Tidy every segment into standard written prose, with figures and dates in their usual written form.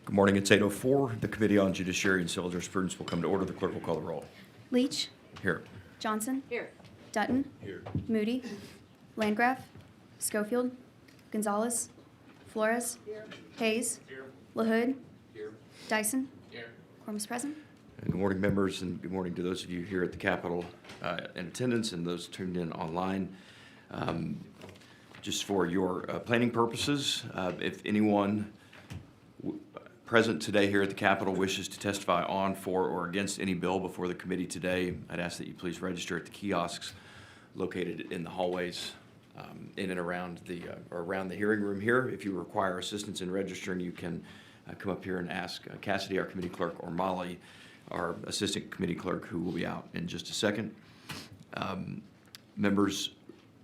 Good morning. It's 8:04. The Committee on Judiciary and Civil Jurisprudence will come to order. The clerk will call the roll. Leach, Here. Johnson, Here. Dutton, Here. Moody, Landgraf, Schofield, Gonzalez, Flores, Hayes, LaHood, Dyson, quorum is present. Good morning, members, and good morning to those of you here at the Capitol in attendance and those tuned in online. Just for your planning purposes, if anyone present today here at the Capitol wishes to testify on, for, or against any bill before the committee today, I'd ask that you please register at the kiosks located in the hallways in and around the hearing room here. If you require assistance in registering, you can come up here and ask Cassidy, our committee clerk, or Molly, our assistant committee clerk, who will be out in just a second. Members,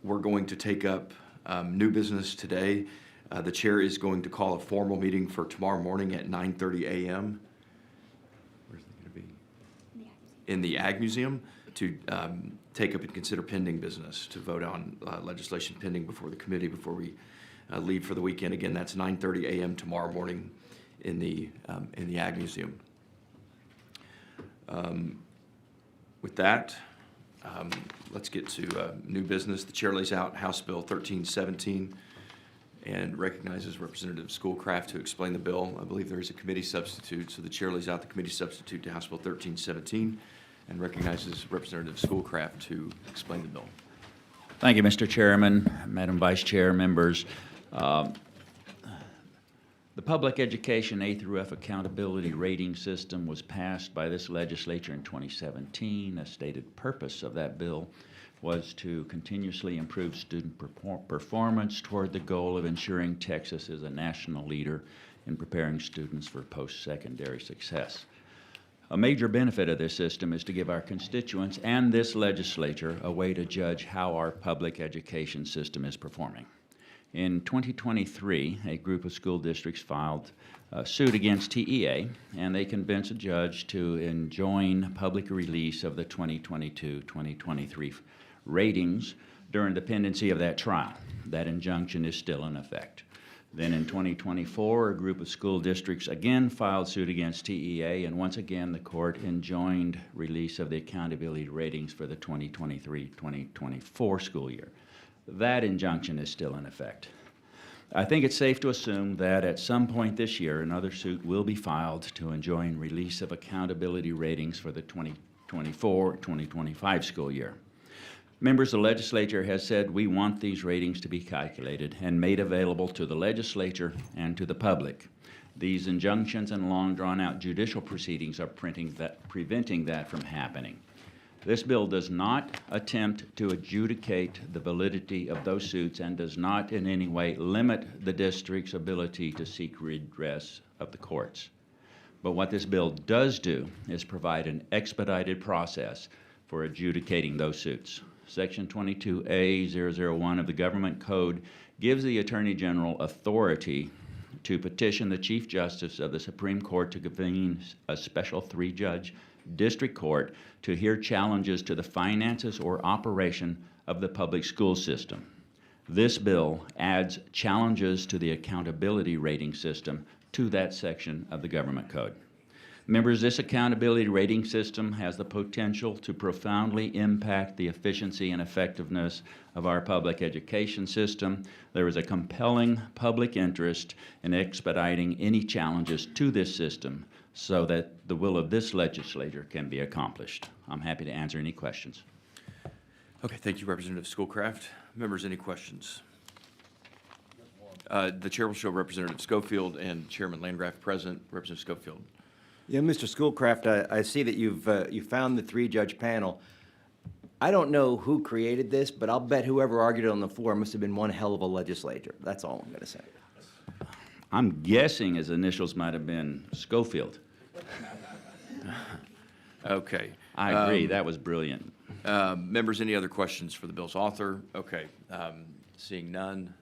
we're going to take up new business today. The chair is going to call a formal meeting for tomorrow morning at 9:30 a.m. Where's it going to be? In the Ag Museum to take up and consider pending business, to vote on legislation pending before the committee before we leave for the weekend. Again, that's 9:30 a.m. tomorrow morning in the Ag Museum. With that, let's get to new business. The chair lays out House Bill 1317 and recognizes Representative Schoolcraft to explain the bill. I believe there is a committee substitute, so the chair lays out the committee substitute to House Bill 1317 and recognizes Representative Schoolcraft to explain the bill. Thank you, Mr. Chairman, Madam Vice Chair, members. The Public Education A through F Accountability Rating System was passed by this legislature in 2017. A stated purpose of that bill was to continuously improve student performance toward the goal of ensuring Texas is a national leader in preparing students for post-secondary success. A major benefit of this system is to give our constituents and this legislature a way to judge how our public education system is performing. In 2023, a group of school districts filed a suit against TEA, and they convinced a judge to enjoin public release of the 2022-2023 ratings during the pendency of that trial. That injunction is still in effect. Then in 2024, a group of school districts again filed suit against TEA, and once again the court enjoined release of the accountability ratings for the 2023-2024 school year. That injunction is still in effect. I think it's safe to assume that at some point this year, another suit will be filed to enjoin release of accountability ratings for the 2024-2025 school year. Members, the legislature has said we want these ratings to be calculated and made available to the legislature and to the public. These injunctions and long drawn-out judicial proceedings are preventing that from happening. This bill does not attempt to adjudicate the validity of those suits and does not in any way limit the district's ability to seek redress of the courts. But what this bill does do is provide an expedited process for adjudicating those suits. Section 22A-001 of the Government Code gives the Attorney General authority to petition the Chief Justice of the Supreme Court to convene a special three-judge district court to hear challenges to the finances or operation of the public school system. This bill adds challenges to the accountability rating system to that section of the Government Code. Members, this accountability rating system has the potential to profoundly impact the efficiency and effectiveness of our public education system. There is a compelling public interest in expediting any challenges to this system so that the will of this legislature can be accomplished. I'm happy to answer any questions. Okay, thank you, Representative Schoolcraft. Members, any questions? The chair will show Representative Schofield and Chairman Landgraf present. Representative Schofield. Yeah, Mr. Schoolcraft, I see that you found the three-judge panel. I don't know who created this, but I'll bet whoever argued it on the floor must have been one hell of a legislator. That's all I'm going to say. I'm guessing his initials might have been Schofield. Okay. I agree. That was brilliant. Members, any other questions for the bill's author? Okay. Seeing none,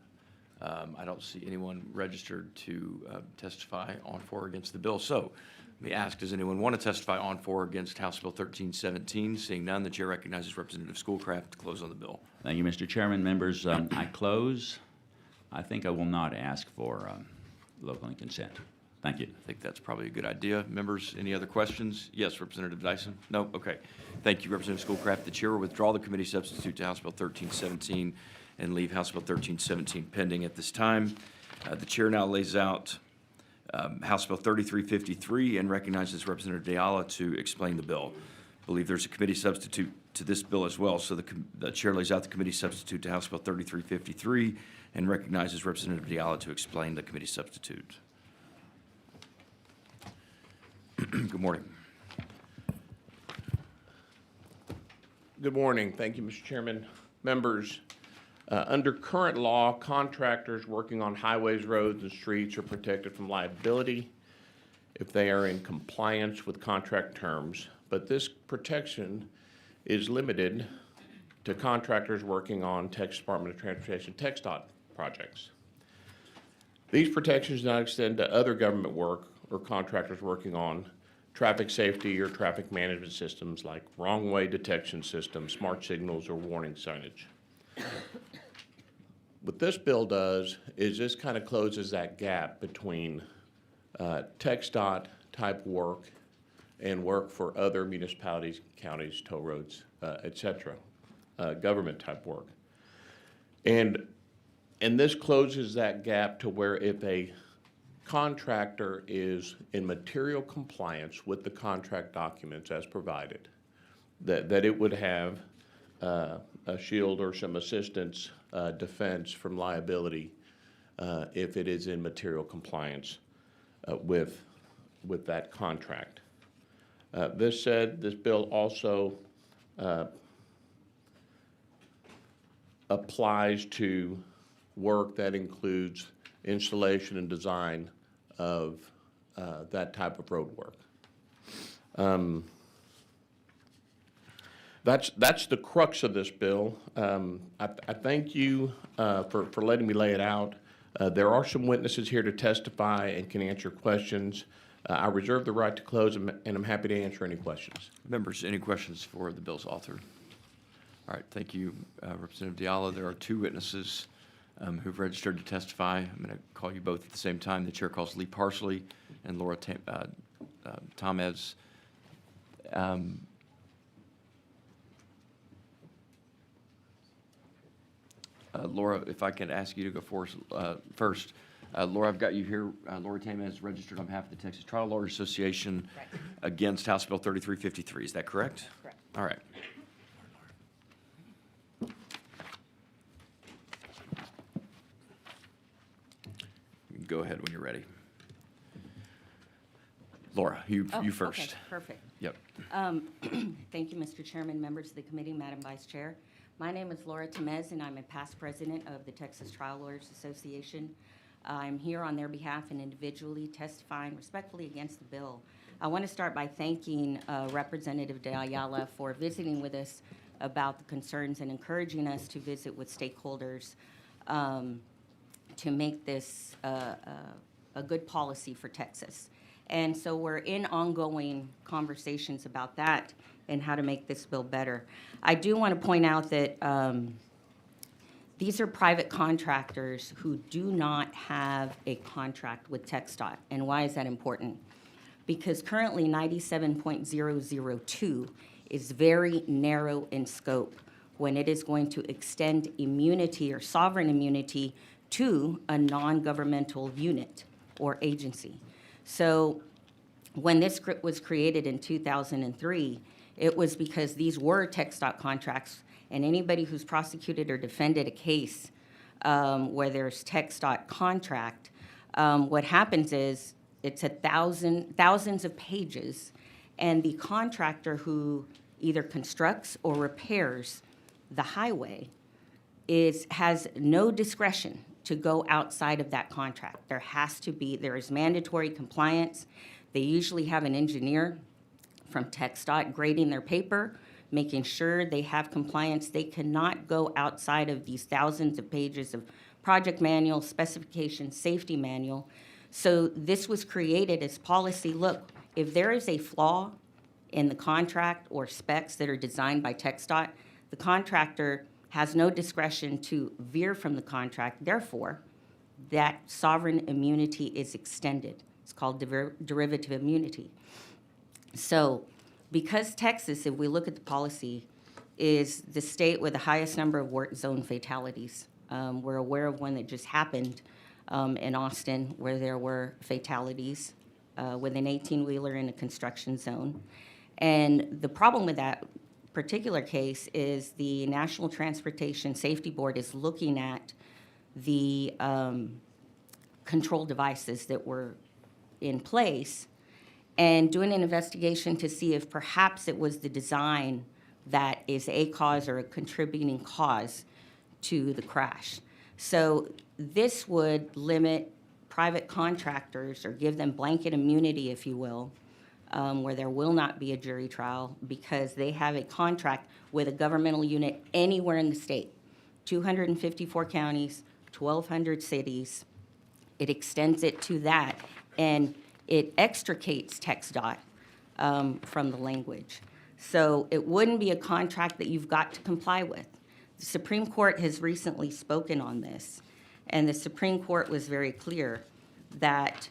I don't see anyone registered to testify on, for, or against the bill. So let me ask, does anyone want to testify on, for, or against House Bill 1317? Seeing none, the chair recognizes Representative Schoolcraft to close on the bill. Thank you, Mr. Chairman. Members, I close. I think I will not ask for local consent. Thank you. I think that's probably a good idea. Members, any other questions? Yes, Representative Dyson? No? Okay. Thank you, Representative Schoolcraft. The chair will withdraw the committee substitute to House Bill 1317 and leave House Bill 1317 pending at this time. The chair now lays out House Bill 3353 and recognizes Representative Diallo to explain the bill. I believe there's a committee substitute to this bill as well, so the chair lays out the committee substitute to House Bill 3353 and recognizes Representative Diallo to explain the committee substitute. Good morning. Good morning. Thank you, Mr. Chairman. Members, under current law, contractors working on highways, roads, and streets are protected from liability if they are in compliance with contract terms, but this protection is limited to contractors working on Texas Department of Transportation TxDOT projects. These protections do not extend to other government work or contractors working on traffic safety or traffic management systems like wrong-way detection systems, smart signals, or warning signage. What this bill does is this kind of closes that gap between TxDOT type work and work for other municipalities, counties, toll roads, et cetera, government type work. And this closes that gap to where if a contractor is in material compliance with the contract documents as provided, that it would have a shield or some assistance defense from liability if it is in material compliance with that contract. This said, this bill also applies to work that includes installation and design of that type of road work. That's the crux of this bill. I thank you for letting me lay it out. There are some witnesses here to testify and can answer questions. I reserve the right to close, and I'm happy to answer any questions. Members, any questions for the bill's author? All right, thank you, Representative Diallo. There are two witnesses who've registered to testify. I'm going to call you both at the same time. The chair calls Lee Parsley and Laura Tamez. Laura, if I can ask you to go first. Laura, I've got you here. Laura Tamez registered on behalf of the Texas Trial Lawyers Association against House Bill 3353. Is that correct? Correct. All right. Go ahead when you're ready. Laura, you first. Okay, perfect. Yep. Thank you, Mr. Chairman, members of the committee, Madam Vice Chair. My name is Laura Tamez, and I'm a past president of the Texas Trial Lawyers Association. I'm here on their behalf and individually testifying respectfully against the bill. I want to start by thanking Representative De Ayala for visiting with us about the concerns and encouraging us to visit with stakeholders to make this a good policy for Texas. And so we're in ongoing conversations about that and how to make this bill better. I do want to point out that these are private contractors who do not have a contract with TxDOT. And why is that important? Because currently 97.002 is very narrow in scope when it is going to extend immunity or sovereign immunity to a non-governmental unit or agency. So when this was created in 2003, it was because these were TxDOT contracts, and anybody who's prosecuted or defended a case where there's TxDOT contract, what happens is it's thousands of pages, and the contractor who either constructs or repairs the highway has no discretion to go outside of that contract. There is mandatory compliance. They usually have an engineer from TxDOT grading their paper, making sure they have compliance. They cannot go outside of these thousands of pages of project manual, specification, safety manual. So this was created as policy. Look, if there is a flaw in the contract or specs that are designed by TxDOT, the contractor has no discretion to veer from the contract. Therefore, that sovereign immunity is extended It's called derivative immunity. So because Texas, if we look at the policy, is the state with the highest number of work zone fatalities. We're aware of one that just happened in Austin where there were fatalities with an 18-wheeler in a construction zone. And the problem with that particular case is the National Transportation Safety Board is looking at the control devices that were in place and doing an investigation to see if perhaps it was the design that is a cause or a contributing cause to the crash. So this would limit private contractors or give them blanket immunity, if you will, where there will not be a jury trial because they have a contract with a governmental unit anywhere in the state. 254 counties, 1,200 cities. It extends it to that, and it extricates TxDOT from the language. So it wouldn't be a contract that you've got to comply with. The Supreme Court has recently spoken on this, and the Supreme Court was very clear that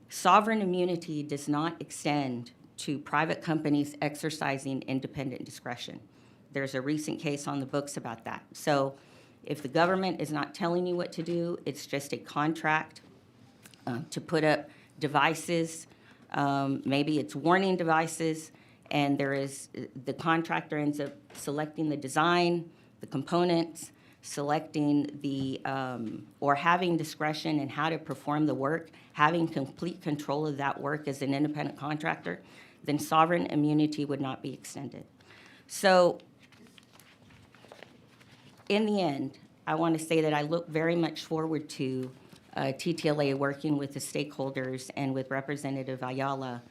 sovereign immunity does not extend to private companies exercising independent discretion. There's a recent case on the books about that. So if the government is not telling you what to do, it's just a contract to put up devices, maybe it's warning devices, and the contractor ends up selecting the design, the components, selecting or having discretion in how to perform the work, having complete control of that work as an independent contractor, then sovereign immunity would not be extended. So in the end, I want to say that I look very much forward to TTLA working with the stakeholders and with Representative Ayala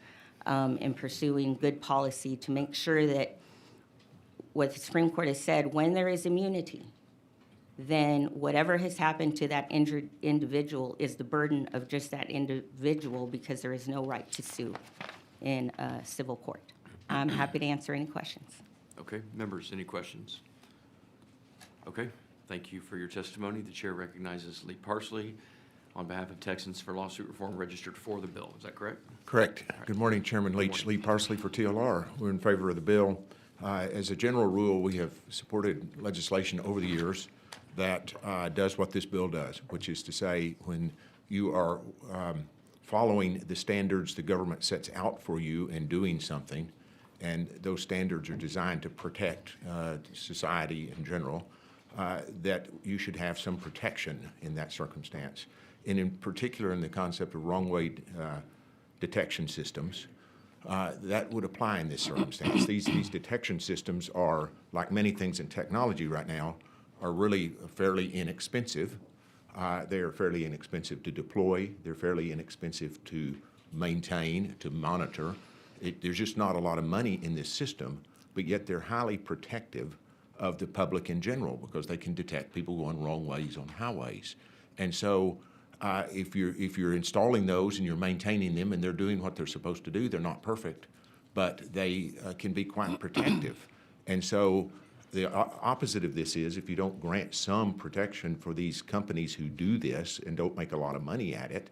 in pursuing good policy to make sure that what the Supreme Court has said, when there is immunity, then whatever has happened to that injured individual is the burden of just that individual because there is no right to sue in a civil court. I'm happy to answer any questions. Okay, members, any questions? Okay, thank you for your testimony. The chair recognizes Lee Parsley on behalf of Texans for Lawsuit Reform registered for the bill. Is that correct? Correct. Good morning, Chairman Leach. Lee Parsley for TLR. We're in favor of the bill. As a general rule, we have supported legislation over the years that does what this bill does, which is to say when you are following the standards the government sets out for you and doing something, and those standards are designed to protect society in general, that you should have some protection in that circumstance. And in particular, in the concept of wrong-way detection systems, that would apply in this circumstance. These detection systems are, like many things in technology right now, are really fairly inexpensive. They are fairly inexpensive to deploy. They're fairly inexpensive to maintain, to monitor. There's just not a lot of money in this system, but yet they're highly protective of the public in general because they can detect people going wrong ways on highways. And so if you're installing those and you're maintaining them and they're doing what they're supposed to do, they're not perfect, but they can be quite protective. And so the opposite of this is if you don't grant some protection for these companies who do this and don't make a lot of money at it,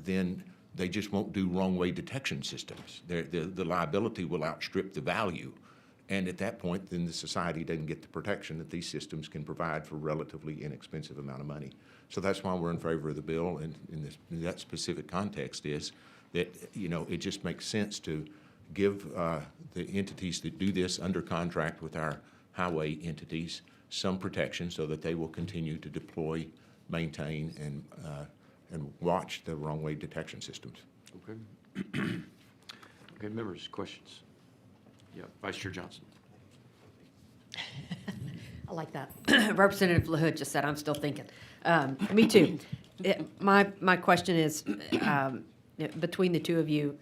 then they just won't do wrong-way detection systems. The liability will outstrip the value. And at that point, then the society doesn't get the protection that these systems can provide for a relatively inexpensive amount of money. So that's why we're in favor of the bill, and in that specific context is that, you know, it just makes sense to give the entities that do this under contract with our highway entities some protection so that they will continue to deploy, maintain, and watch the wrong-way detection systems. Okay. Okay, members, questions? Yeah, Vice Chair Johnson. I like that. Representative LaHood just said, I'm still thinking. Me too. My question is, between the two of you,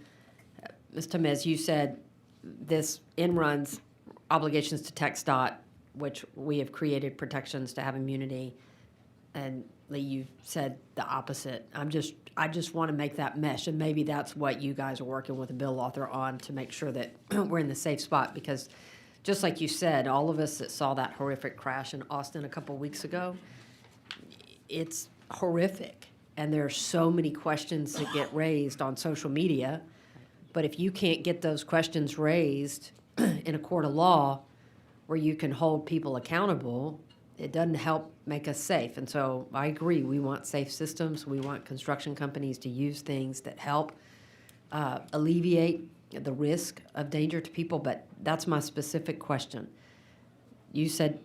Ms. Tamez, you said this runs obligations to TxDOT, which we have created protections to have immunity, and Lee, you said the opposite. I just want to make that mesh, and maybe that's what you guys are working with the bill author on to make sure that we're in the safe spot, because just like you said, all of us that saw that horrific crash in Austin a couple weeks ago, it's horrific. and there are so many questions that get raised on social media. But if you can't get those questions raised in a court of law where you can hold people accountable, it doesn't help make us safe. And so I agree, we want safe systems. We want construction companies to use things that help alleviate the risk of danger to people, but that's my specific question. You said,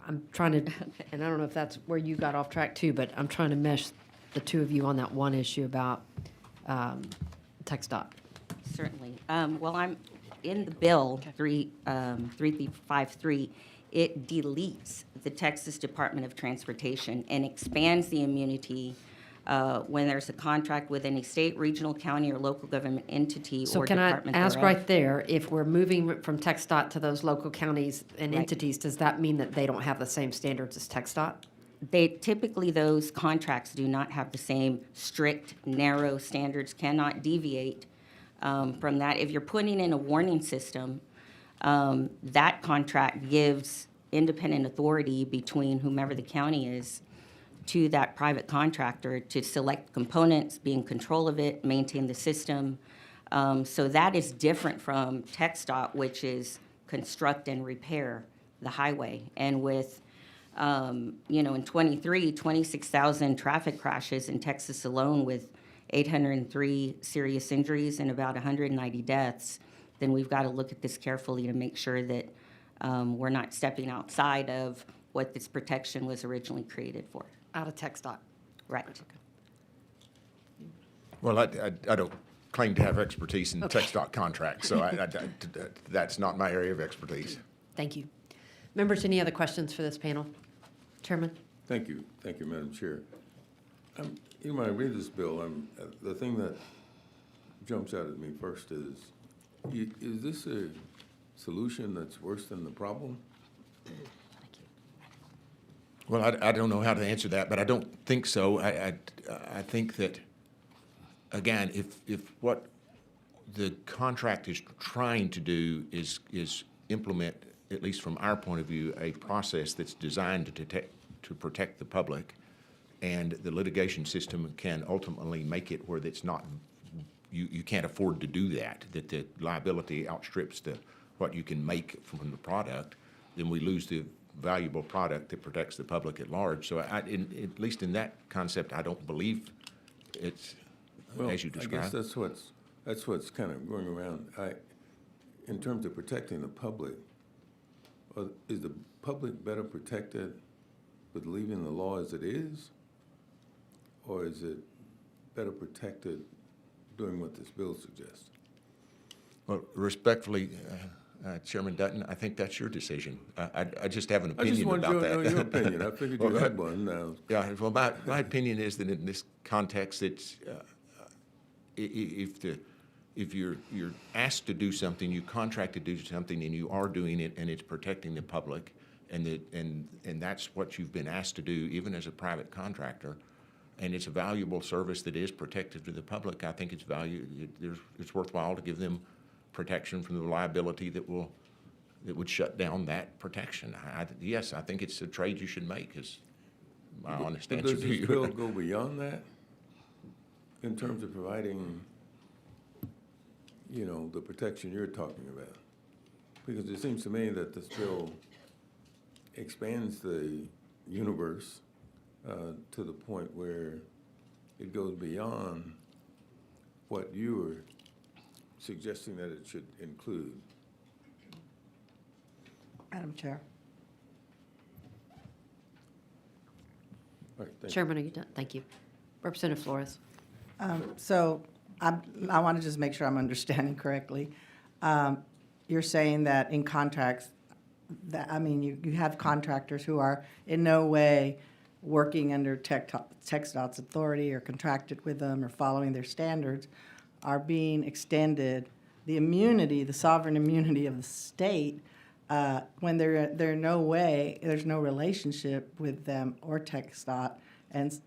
I'm trying to, and I don't know if that's where you got off track too, but I'm trying to mesh the two of you on that one issue about TxDOT. Certainly. Well, I'm in the bill 3353. It deletes the Texas Department of Transportation and expands the immunity when there's a contract with any state, regional, county, or local government entity So or can I department ask thereof. right there, if we're moving from TxDOT to those local counties and Right. entities, does that mean that they don't have the same standards as TxDOT? They typically, those contracts do not have the same strict, narrow standards, cannot deviate from that. If you're putting in a warning system, that contract gives independent authority between whomever the county is to that private contractor to select components, be in control of it, maintain the system. So that is different from TxDOT, which is construct and repair the highway. And with, in 26,000 traffic crashes in Texas alone with 803 serious injuries and about 190 deaths, then we've got to look at this carefully to make sure that we're not stepping outside of what this protection was originally created for. Out of TxDOT. Right. Well, I don't claim to have expertise in TxDOT contracts, so that's not my area of expertise. Thank you. Members, any other questions for this panel? Chairman? Thank you, Madam Chair. When I read this bill, the thing that jumps out at me first is this a solution that's worse than the problem? Well, I don't know how to answer that, but I don't think so. I think that, again, if what the contract is trying to do is implement, at least from our point of view, a process that's designed to protect the public, and the litigation system can ultimately make it where it's not, you can't afford to do that, that the liability outstrips what you can make from the product, then we lose the valuable product that protects the public at large. So at least in that concept, I don't believe it's as you I guess described. that's what's kind of going around. In terms of protecting the public, is the public better protected with leaving the law as it is? Or is it better protected doing what this bill suggests? Well, respectfully, Chairman Dutton, I think that's your decision. I just have an I just opinion wanted about to know that. your opinion. I figured you had one. Yeah, well, my opinion is that in this context, it's, if you're asked to do something, you contract to do something, and you are doing it, and it's protecting the public, and that's what you've been asked to do, even as a private contractor, and it's a valuable service that is protective to the public, I think it's worthwhile to give them protection from the liability that would shut down that protection. Yes, I think it's a trade you should make, is my honest But answer does to this you. bill go beyond that in terms of providing, the protection you're talking about? Because it seems to me that this bill expands the universe to the point where it goes beyond what you were suggesting that it should include. Madam Chair. All right, thank you. Chairman, are you done? Thank you. Representative Flores? So I want to just make sure I'm understanding correctly. You're saying that in contracts, you have contractors who are in no way working under TxDOT's authority or contracted with them or following their standards are being extended the immunity, the sovereign immunity of the state, when there's no relationship with them or TxDOT, and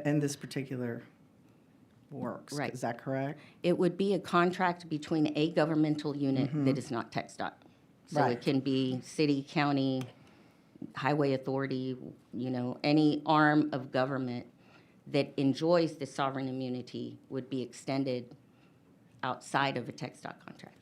in this particular works. Right. Is that correct? It would be a contract between a governmental unit that is not TxDOT. So Right. it can be city, county, highway authority, any arm of government that enjoys the sovereign immunity would be extended outside of a TxDOT contract.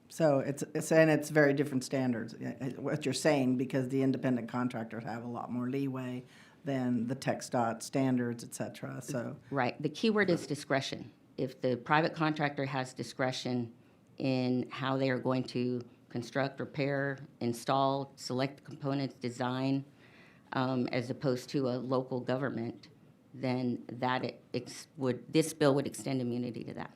So it's very different standards, what you're saying, because the independent contractors have a lot more leeway than the TxDOT standards, et cetera, so. Right. The key word is discretion. If the private contractor has discretion in how they are going to construct, repair, install, select components, design, as opposed to a local government, then this bill would extend immunity to that.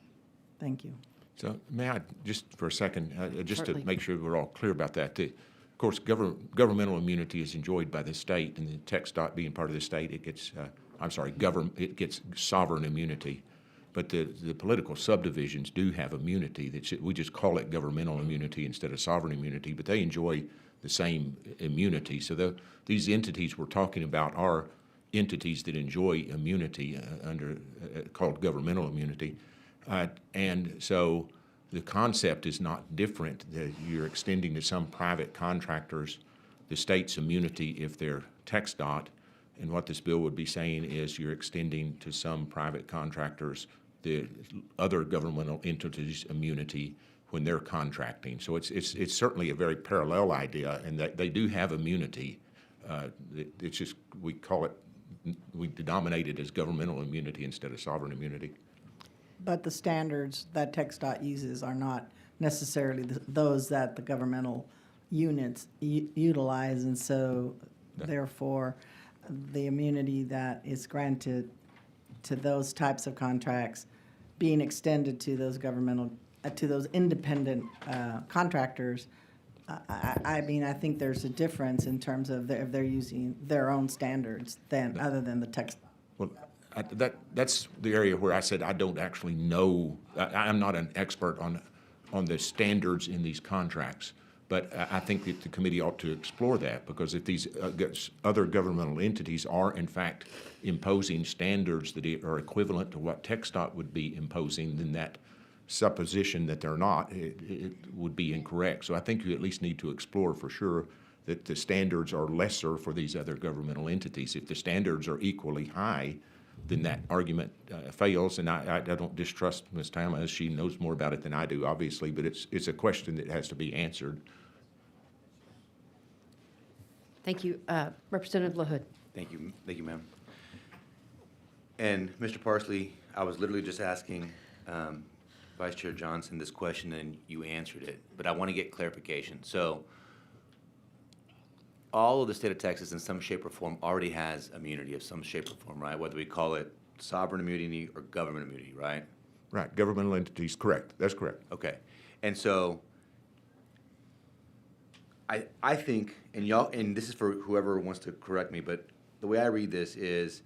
Thank you. So may I, just for a second, just to Certainly. make sure we're all clear about that, of course, governmental immunity is enjoyed by the state, and the TxDOT being part of the state, it gets, it gets sovereign immunity. But the political subdivisions do have immunity. We just call it governmental immunity instead of sovereign immunity, but they enjoy the same immunity. So these entities we're talking about are entities that enjoy immunity called governmental immunity. And so the concept is not different, that you're extending to some private contractors the state's immunity if they're TxDOT. And what this bill would be saying is you're extending to some private contractors the other governmental entities' immunity when they're contracting. So it's certainly a very parallel idea, and that they do have immunity. It's just, we denominate it as governmental immunity instead of sovereign immunity. But the standards that TxDOT uses are not necessarily those that the governmental units utilize, and so therefore, the immunity that is granted to those types of contracts being extended to those to those independent contractors. I mean, I think there's a difference in terms of if they're using their own standards other than the TxDOT. Well, that's the area where I said I don't actually know. I'm not an expert on the standards in these contracts, but I think that the committee ought to explore that, because if these other governmental entities are in fact imposing standards that are equivalent to what TxDOT would be imposing, then that supposition that they're not, it would be incorrect. So I think you at least need to explore for sure that the standards are lesser for these other governmental entities. If the standards are equally high, then that argument fails. And I don't distrust Ms. Tama, as she knows more about it than I do, obviously, but it's a question that has to be answered. Thank you. Representative LaHood. Thank you, ma'am. And Mr. Parsley, I was literally just asking Vice Chair Johnson this question, and you answered it, but I want to get clarification. So all of the state of Texas in some shape or form already has immunity of some shape or form, right? Whether we call it sovereign immunity or government immunity, right? Right, governmental entities, correct. That's correct. Okay. And so I think, and y'all, and this is for whoever wants to correct me, but the way I read this is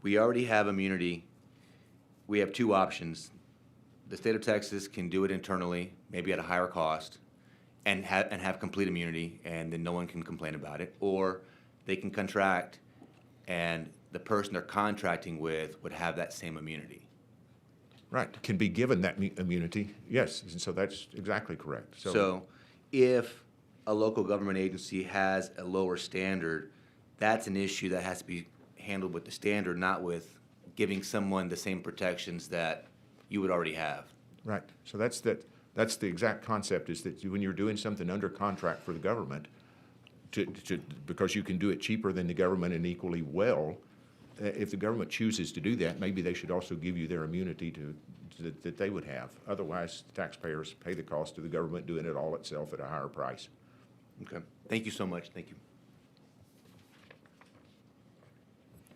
we already have immunity. We have two options. The state of Texas can do it internally, maybe at a higher cost, and have complete immunity, and then no one can complain about it. Or they can contract, and the person they're contracting with would have that same immunity. Right, can be given that immunity, yes, and so that's exactly correct. So if a local government agency has a lower standard, that's an issue that has to be handled with the standard, not with giving someone the same protections that you would already have. Right, so that's the exact concept, is that when you're doing something under contract for the government, because you can do it cheaper than the government and equally well, if the government chooses to do that, maybe they should also give you their immunity that they would have. Otherwise, taxpayers pay the cost of the government doing it all itself at a higher price. Okay. Thank you so much. Thank you.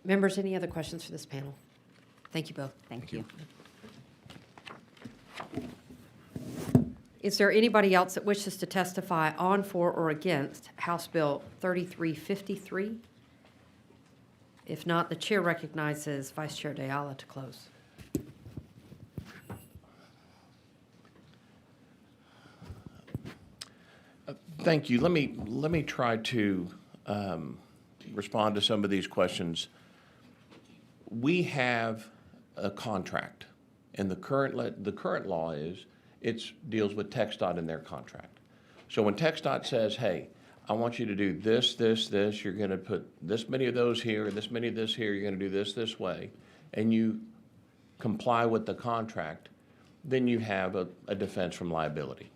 Members, any other questions for this panel? Thank you both. Thank you. Is there anybody else that wishes to testify on, for, or against House Bill 3353? If not, the chair recognizes Vice Chair De Ayala to close. Thank you. Let me try to respond to some of these questions. We have a contract, and the current law is it deals with TxDOT and their contract. So when TxDOT says, "Hey, I want you to do this, this, this, you're gonna put this many of those here, and this many of this here, you're gonna do this way, and you comply with the contract, then you have a defense from liability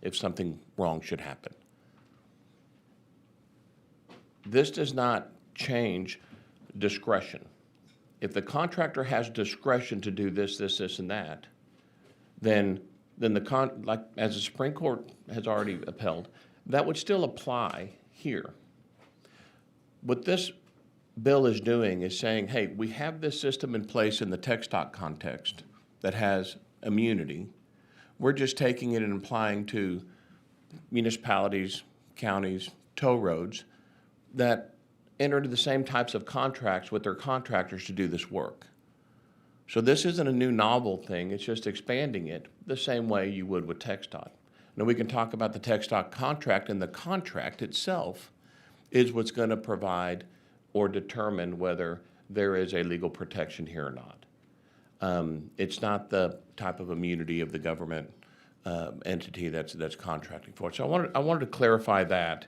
if something wrong should happen. This does not change discretion. If the contractor has discretion to do this, this, this, and that, then like as the Supreme Court has already upheld, that would still apply here. What this bill is doing is saying, hey, we have this system in place in the tech stock context that has immunity. We're just taking it and applying to municipalities, counties, toll roads that enter into the same types of contracts with their contractors to do this work. So this isn't a new novel thing, it's just expanding it the same way you would with TxDOT. Now we can talk about the TxDOT contract, and the contract itself is what's going to provide or determine whether there is a legal protection here or not. It's not the type of immunity of the government entity that's contracting for it. So I wanted to clarify that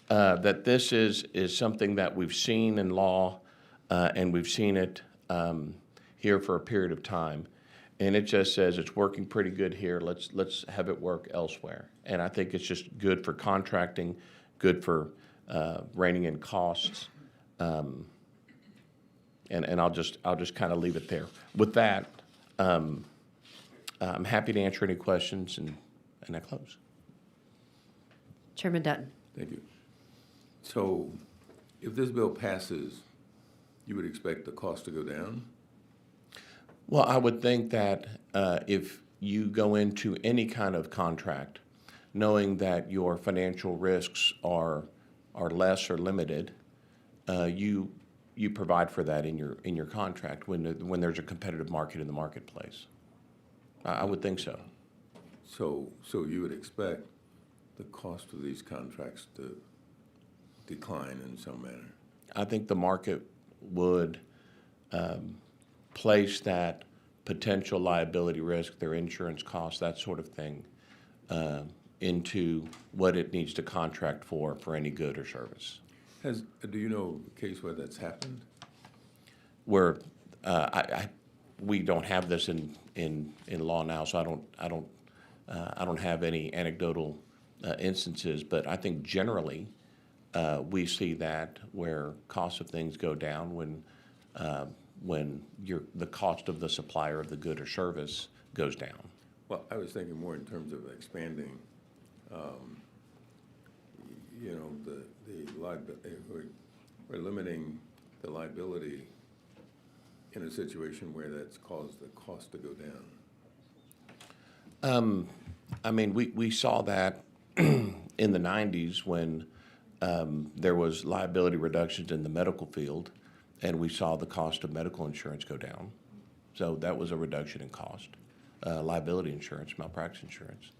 this is something that we've seen in law, and we've seen it here for a period of time. And it just says it's working pretty good here. Let's have it work elsewhere. And I think it's just good for contracting, good for reining in costs. And I'll just kind of leave it there. With that, I'm happy to answer any questions, and I close. Chairman Dutton. Thank you. So if this bill passes, you would expect the cost to go down? Well, I would think that if you go into any kind of contract, knowing that your financial risks are less or limited, you provide for that in your contract when there's a competitive market in the marketplace. I would think so. So you would expect the cost of these contracts to decline in some manner? I think the market would place that potential liability risk, their insurance costs, that sort of thing, into what it needs to contract for any good or service. Do you know a case where that's happened? Where we don't have this in law now, so I don't have any anecdotal instances, but I think generally we see that where costs of things go down when the cost of the supplier of the good or service goes down. Well, I was thinking more in terms of expanding, we're limiting the liability in a situation where that's caused the cost to go down. I mean, we saw that in the 90s when there was liability reductions in the medical field, and we saw the cost of medical insurance go down. So that was a reduction in cost. Liability insurance, malpractice insurance.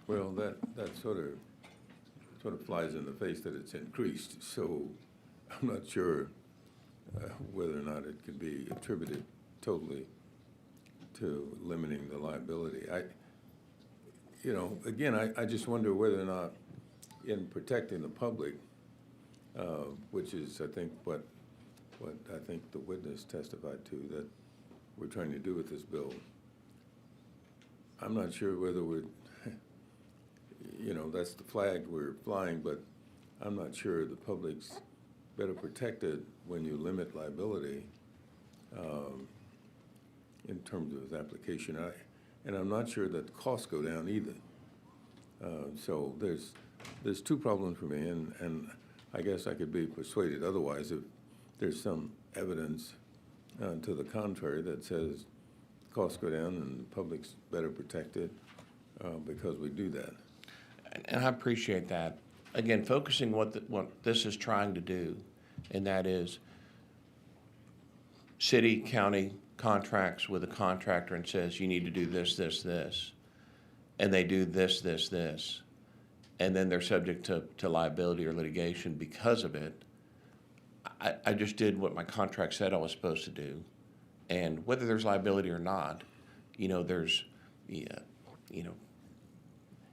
Well, that sort of flies in the face that it's increased, so I'm not sure whether or not it can be attributed totally to limiting the liability. I just wonder whether or not in protecting the public, which is, I think, what I think the witness testified to that we're trying to do with this bill. I'm not sure whether that's the flag we're flying, but I'm not sure the public's better protected when you limit liability in terms of its application. And I'm not sure that the costs go down either. So there's two problems for me, and I guess I could be persuaded otherwise if there's some evidence to the contrary that says costs go down and the public's better protected because we do that. And I appreciate that. Again, focusing what this is trying to do, and that is city, county contracts with a contractor and says you need to do this, this, this, and they do this, this, this, and then they're subject to liability or litigation because of it. I just did what my contract said I was supposed to do, and whether there's liability or not, there's,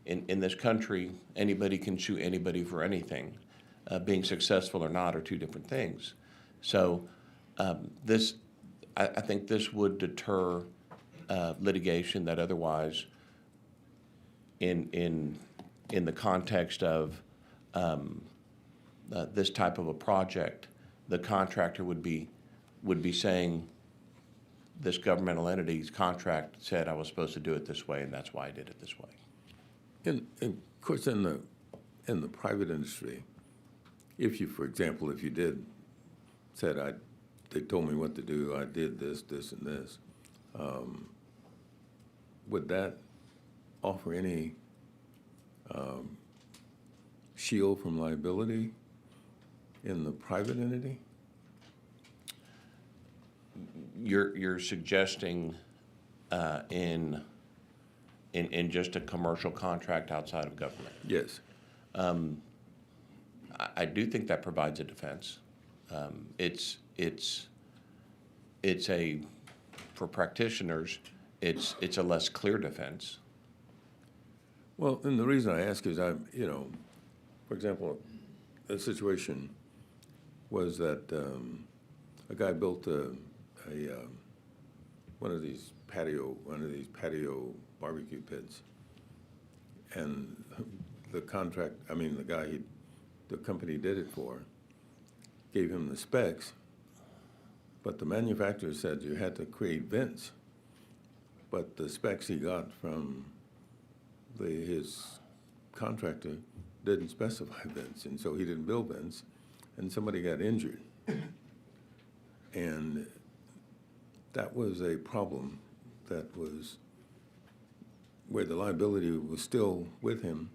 in this country, anybody can sue anybody for anything. Being successful or not are two different things. So I think this would deter litigation that otherwise, in the context of this type of a project, the contractor would be saying, this governmental entity's contract said I was supposed to do it this way, and that's why I did it this way. Of course, in the private industry, if you, for example, if you said they told me what to do, I did this, this, and this, would that offer any shield from liability in the private entity? You're suggesting in just a commercial contract outside of government. Yes. I do think that provides a defense. It's a, for practitioners, it's a less clear defense. Well, and the reason I ask is for example, a situation was that a guy built one of these patio barbecue pits, and the company did it for, gave him the specs, but the manufacturer said you had to create vents, but the specs he got from his contractor didn't specify vents, and so he didn't build vents, and somebody got injured. And that was a problem that was where the liability was still with him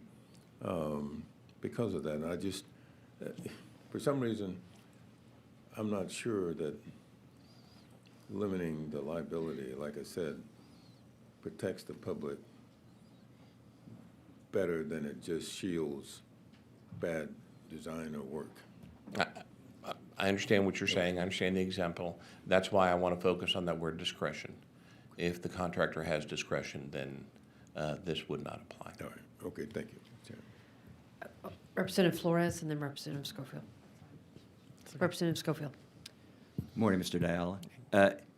because of that. And I just, for some reason, I'm not sure that limiting the liability, like I said, protects the public better than it just shields bad design or work. I understand what you're saying. I understand the example. That's why I want to focus on that word discretion. If the contractor has discretion, then this would not apply. All right. Okay, thank you, Chairman. Representative Flores and then Representative Schofield. Representative Schofield. Morning, Mr. Diala.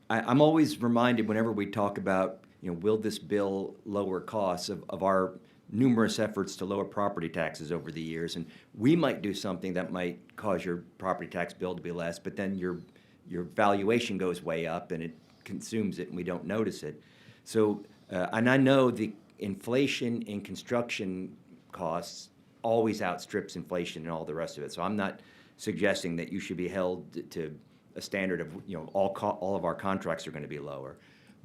I'm always reminded whenever we talk about, will this bill lower costs of our numerous efforts to lower property taxes over the years. And we might do something that might cause your property tax bill to be less, but then your valuation goes way up and it consumes it and we don't notice it. So, and I know the inflation in construction costs always outstrips inflation and all the rest of it. So I'm not suggesting that you should be held to a standard of, all of our contracts are going to be lower.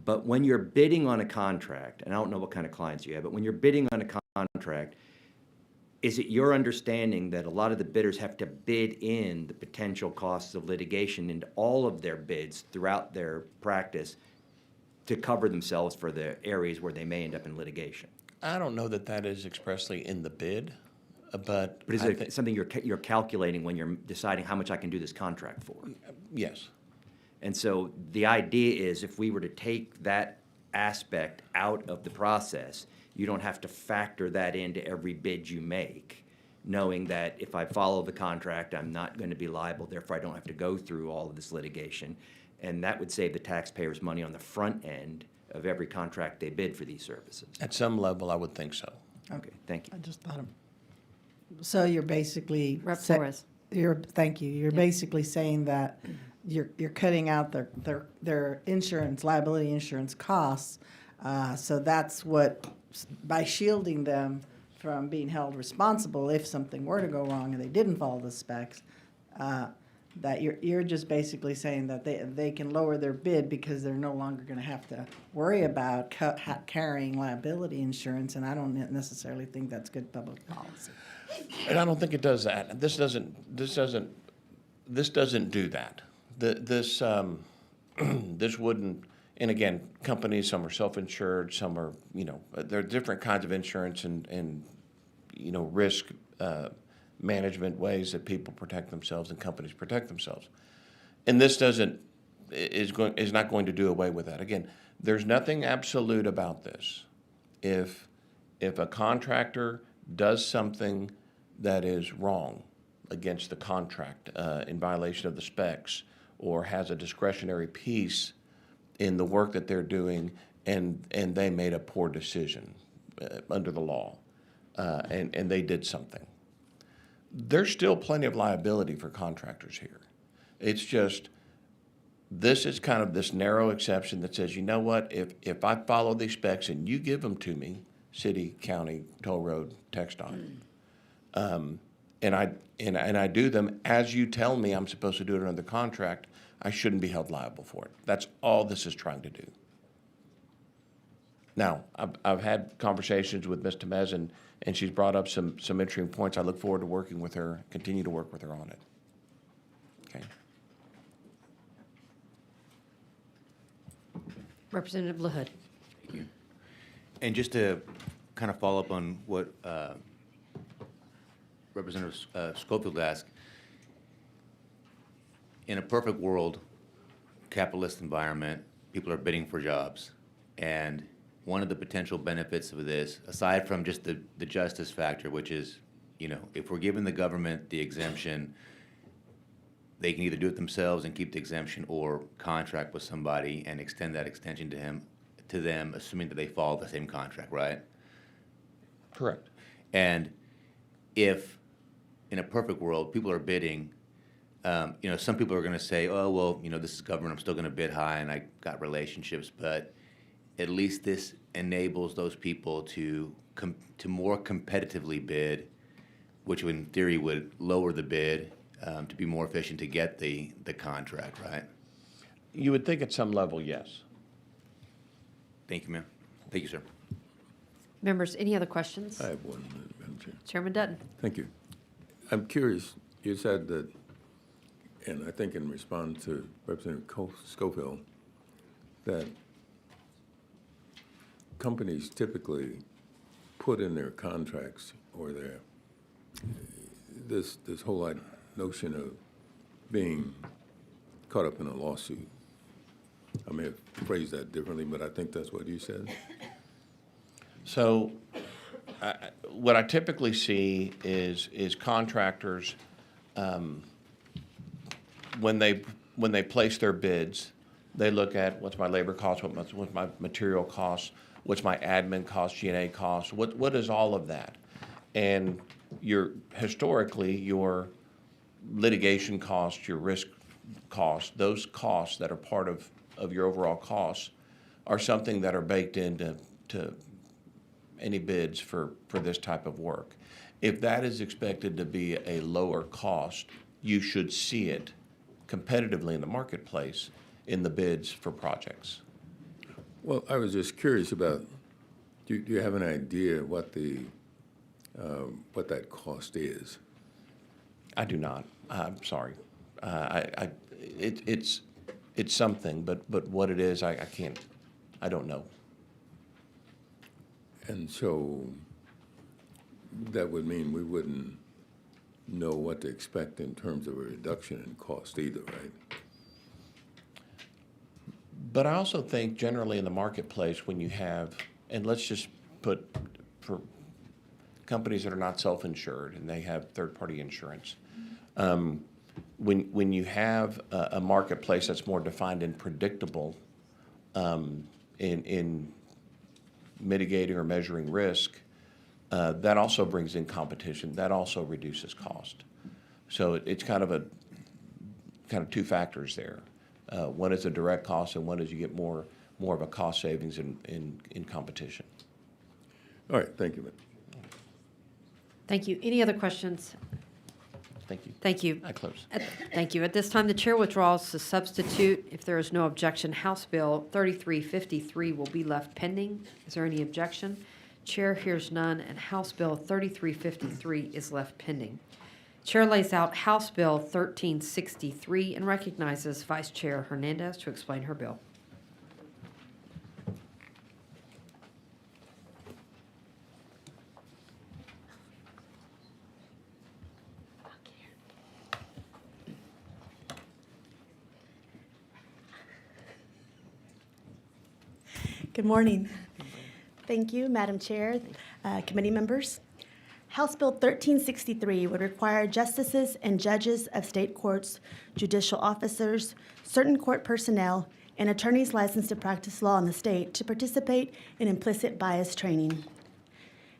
But when you're bidding on a contract, and I don't know what kind of clients you have, but when you're bidding on a contract, is it your understanding that a lot of the bidders have to bid in the potential costs of litigation into all of their bids throughout their practice to cover themselves for the areas where they may end up in litigation? I don't know that that is expressly in the bid, but is it something you're calculating when you're deciding how much I can do this contract for? Yes. And so the idea is if we were to take that aspect out of the process, you don't have to factor that into every bid you make, knowing that if I follow the contract, I'm not going to be liable, therefore I don't have to go through all of this litigation. And that would save the taxpayers money on the front end of every contract they bid for these services. At some level, I would think so. Okay, thank you. I just thought so you're basically. Rep. Flores. Thank you. You're basically saying that you're cutting out their insurance, liability insurance costs. So that's what, by shielding them from being held responsible if something were to go wrong and they didn't follow the specs, that you're just basically saying that they can lower their bid because they're no longer going to have to worry about carrying liability insurance, and I don't necessarily think that's good public policy. And I don't think it does that. This doesn't do that. This wouldn't. And again, companies, some are self-insured, some are, there are different kinds of insurance and risk management ways that people protect themselves and companies protect themselves. And this is not going to do away with that. Again, there's nothing absolute about this. If if a contractor does something that is wrong against the contract, in violation of the specs, or has a discretionary piece in the work that they're doing, and they made a poor decision under the law, and they did something, there's still plenty of liability for contractors here. It's just, this is kind of this narrow exception that says, you know what, if I follow these specs and you give them to me, city, county, toll road, TxDOT, and I do them as you tell me I'm supposed to do it under the contract, I shouldn't be held liable for it. That's all this is trying to do. Now, I've had conversations with Ms. Temez, and she's brought up some interesting points. I look forward to working with her, continue to work with her on it. Okay. Representative LaHood. And just to kind of follow up on what Representative Schofield asked, in a perfect world, capitalist environment, people are bidding for jobs. And one of the potential benefits of this, aside from just the justice factor, which is, you know, if we're giving the government the exemption, they can either do it themselves and keep the exemption, or contract with somebody and extend that extension to them, assuming that they follow the same contract, right? Correct. And if, in a perfect world, people are bidding, you know, some people are going to say, oh, well, you know, this is government, I'm still going to bid high, and I got relationships, but at least this enables those people to more competitively bid, which in theory would lower the bid to be more efficient to get the contract, right? You would think at some level, yes. Thank you, ma'am. Thank you, sir. Members, any other questions? I have one, Madam Chair. Chairman Dutton. Thank you. I'm curious, you said that, and I think in response to Representative Schofield, that companies typically put in their contracts or their, this whole notion of being caught up in a lawsuit. I may have phrased that differently, but I think that's what you said. So what I typically see is contractors, when they place their bids, they look at what's my labor cost, what's my material cost, what's my admin cost, G&A cost, what is all of that? And historically, your litigation costs, your risk costs, those costs that are part of your overall costs are something that are baked into any bids for this type of work. If that is expected to be a lower cost, you should see it competitively in the marketplace in the bids for projects. Well, I was just curious about, do you have an idea what what that cost is? I do not. I'm sorry. It's something, but what it is, I can't. I don't know. And so that would mean we wouldn't know what to expect in terms of a reduction in cost either, right? But I also think generally in the marketplace when you have, and let's just put for companies that are not self-insured and they have third-party insurance, when you have a marketplace that's more defined and predictable in mitigating or measuring risk, that also brings in competition. That also reduces cost. So it's kind of two factors there. One is a direct cost, and one is you get more of a cost savings in competition. All right, thank you, ma'am. Thank you. Any other questions? Thank you. Thank you. I close. Thank you. At this time, the chair withdraws to substitute. If there is no objection, House Bill 3353 will be left pending. Is there any objection? Chair hears none, and House Bill 3353 is left pending. Chair lays out House Bill 1363 and recognizes Vice Chair Hernandez to explain her bill. Good morning. Thank you, Madam Chair. committee members. House Bill 1363 would require justices and judges of state courts, judicial officers, certain court personnel, and attorneys licensed to practice law in the state to participate in implicit bias training.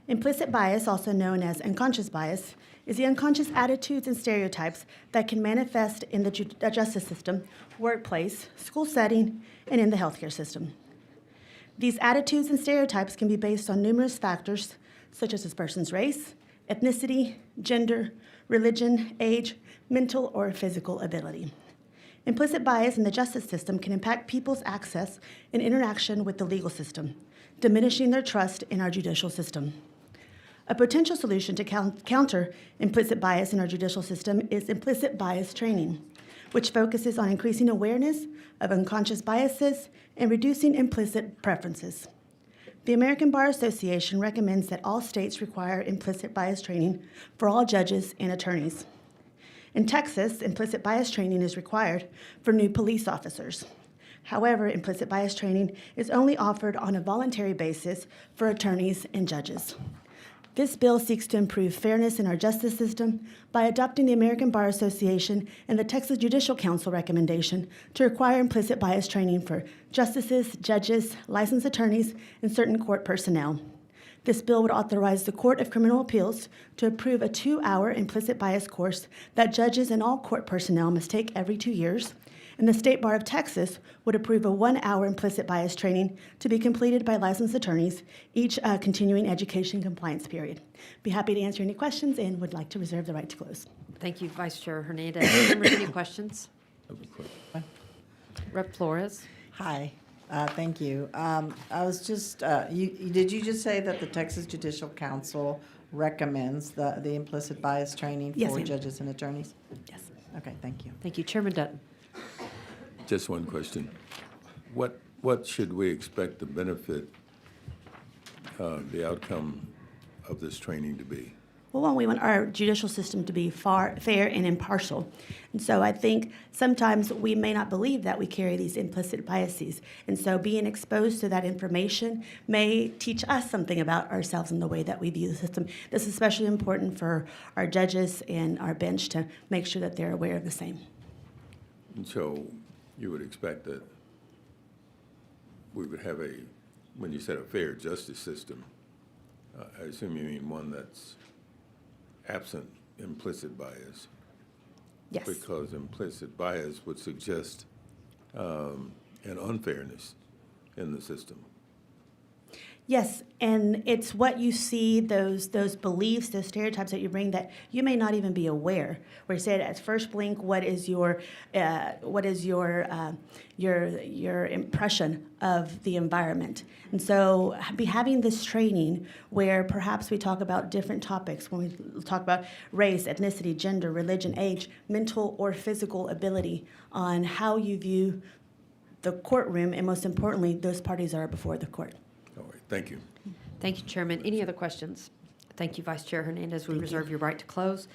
Implicit bias, also known as unconscious bias, is the unconscious attitudes and stereotypes that can manifest in the justice system, workplace, school setting, and in the healthcare system. These attitudes and stereotypes can be based on numerous factors, such as this person's race, ethnicity, gender, religion, age, mental or physical ability. Implicit bias in the justice system can impact people's access and interaction with the legal system, diminishing their trust in our judicial system. A potential solution to counter implicit bias in our judicial system is implicit bias training, which focuses on increasing awareness of unconscious biases and reducing implicit preferences. The American Bar Association recommends that all states require implicit bias training for all judges and attorneys. In Texas, implicit bias training is required for new police officers. However, implicit bias training is only offered on a voluntary basis for attorneys and judges. This bill seeks to improve fairness in our justice system by adopting the American Bar Association and the Texas Judicial Council recommendation to require implicit bias training for justices, judges, licensed attorneys, and certain court personnel. This bill would authorize the Court of Criminal Appeals to approve a 2-hour implicit bias course that judges and all court personnel must take every 2 years, and the State Bar of Texas would approve a 1-hour implicit bias training to be completed by licensed attorneys, each continuing education compliance period. Be happy to answer any questions and would like to reserve the right to close. Thank you, Vice Chair Hernandez. Members, any questions? Rep. Flores? Hi, thank you. I was just, did you just say that the Texas Judicial Council recommends the implicit bias training Yes, for ma'am. judges and attorneys? Yes. Okay, thank you. Thank you. Chairman Dutton. Just one question. What should we expect the benefit, the outcome of this training to be? Well, one, we want our judicial system to be fair and impartial. And so I think sometimes we may not believe that we carry these implicit biases. And so being exposed to that information may teach us something about ourselves and the way that we view the system. This is especially important for our judges and our bench to make sure that they're aware of the same. And so you would expect that we would have when you said a fair justice system, I assume you mean one that's absent implicit bias. Yes. Because implicit bias would suggest an unfairness in the system. Yes, and it's what you see, those beliefs, those stereotypes that you bring that you may not even be aware. Where you say at first blink, what is your impression of the environment? And so, having this training where perhaps we talk about different topics when we talk about race, ethnicity, gender, religion, age, mental or physical ability, on how you view the courtroom, and most importantly, those parties that are before the court. All right, thank you. Thank you, Chairman. Any other questions? Thank you, Vice Chair Hernandez. We reserve your right to close.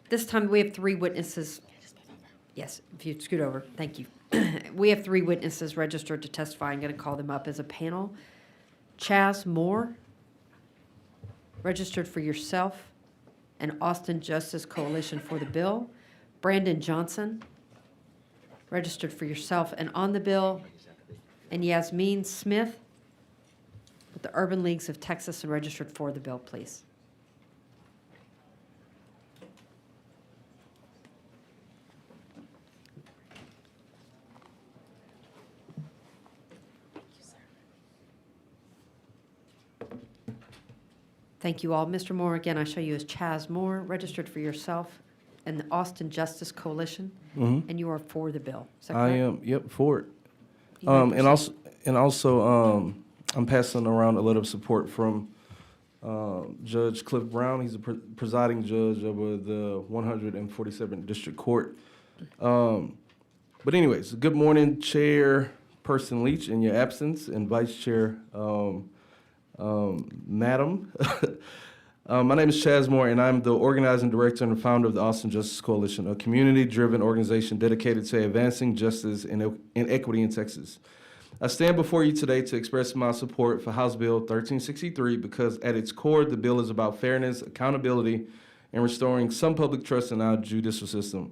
This time, we have 3 witnesses. Yes, if you'd scoot over. Thank you. We have 3 witnesses registered to testify. I'm going to call them up as a panel. Chaz Moore, registered for yourself and Austin Justice Coalition for the bill. Brandon Johnson, registered for yourself and on the bill. And Yasmin Smith, with the Urban Leagues of Texas and registered for the bill, please. Thank you all. Mr. Moore, again, I show you as Chaz Moore, registered for yourself and the Austin Justice Coalition, and you are for the bill. Is that correct? I am, yep, for it. You may proceed. And also, I'm passing around a letter of support from Judge Cliff Brown. He's the presiding judge over the 147th District Court. But anyways, good morning, Chairperson Leach, in your absence, and Vice Chair Madam. My name is Chaz Moore, and I'm the organizing director and founder of the Austin Justice Coalition, a community-driven organization dedicated to advancing justice and equity in Texas. I stand before you today to express my support for House Bill 1363 because at its core, the bill is about fairness, accountability, and restoring some public trust in our judicial system.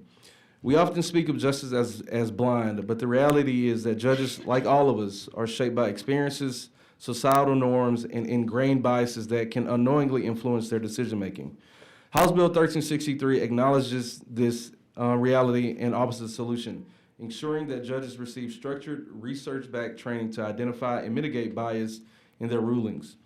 We often speak of justice as blind, but the reality is that judges, like all of us, are shaped by experiences, societal norms, and ingrained biases that can unknowingly influence their decision-making. House Bill 1363 acknowledges this reality and offers a solution, ensuring that judges receive structured, research-backed training to identify and mitigate bias in their rulings.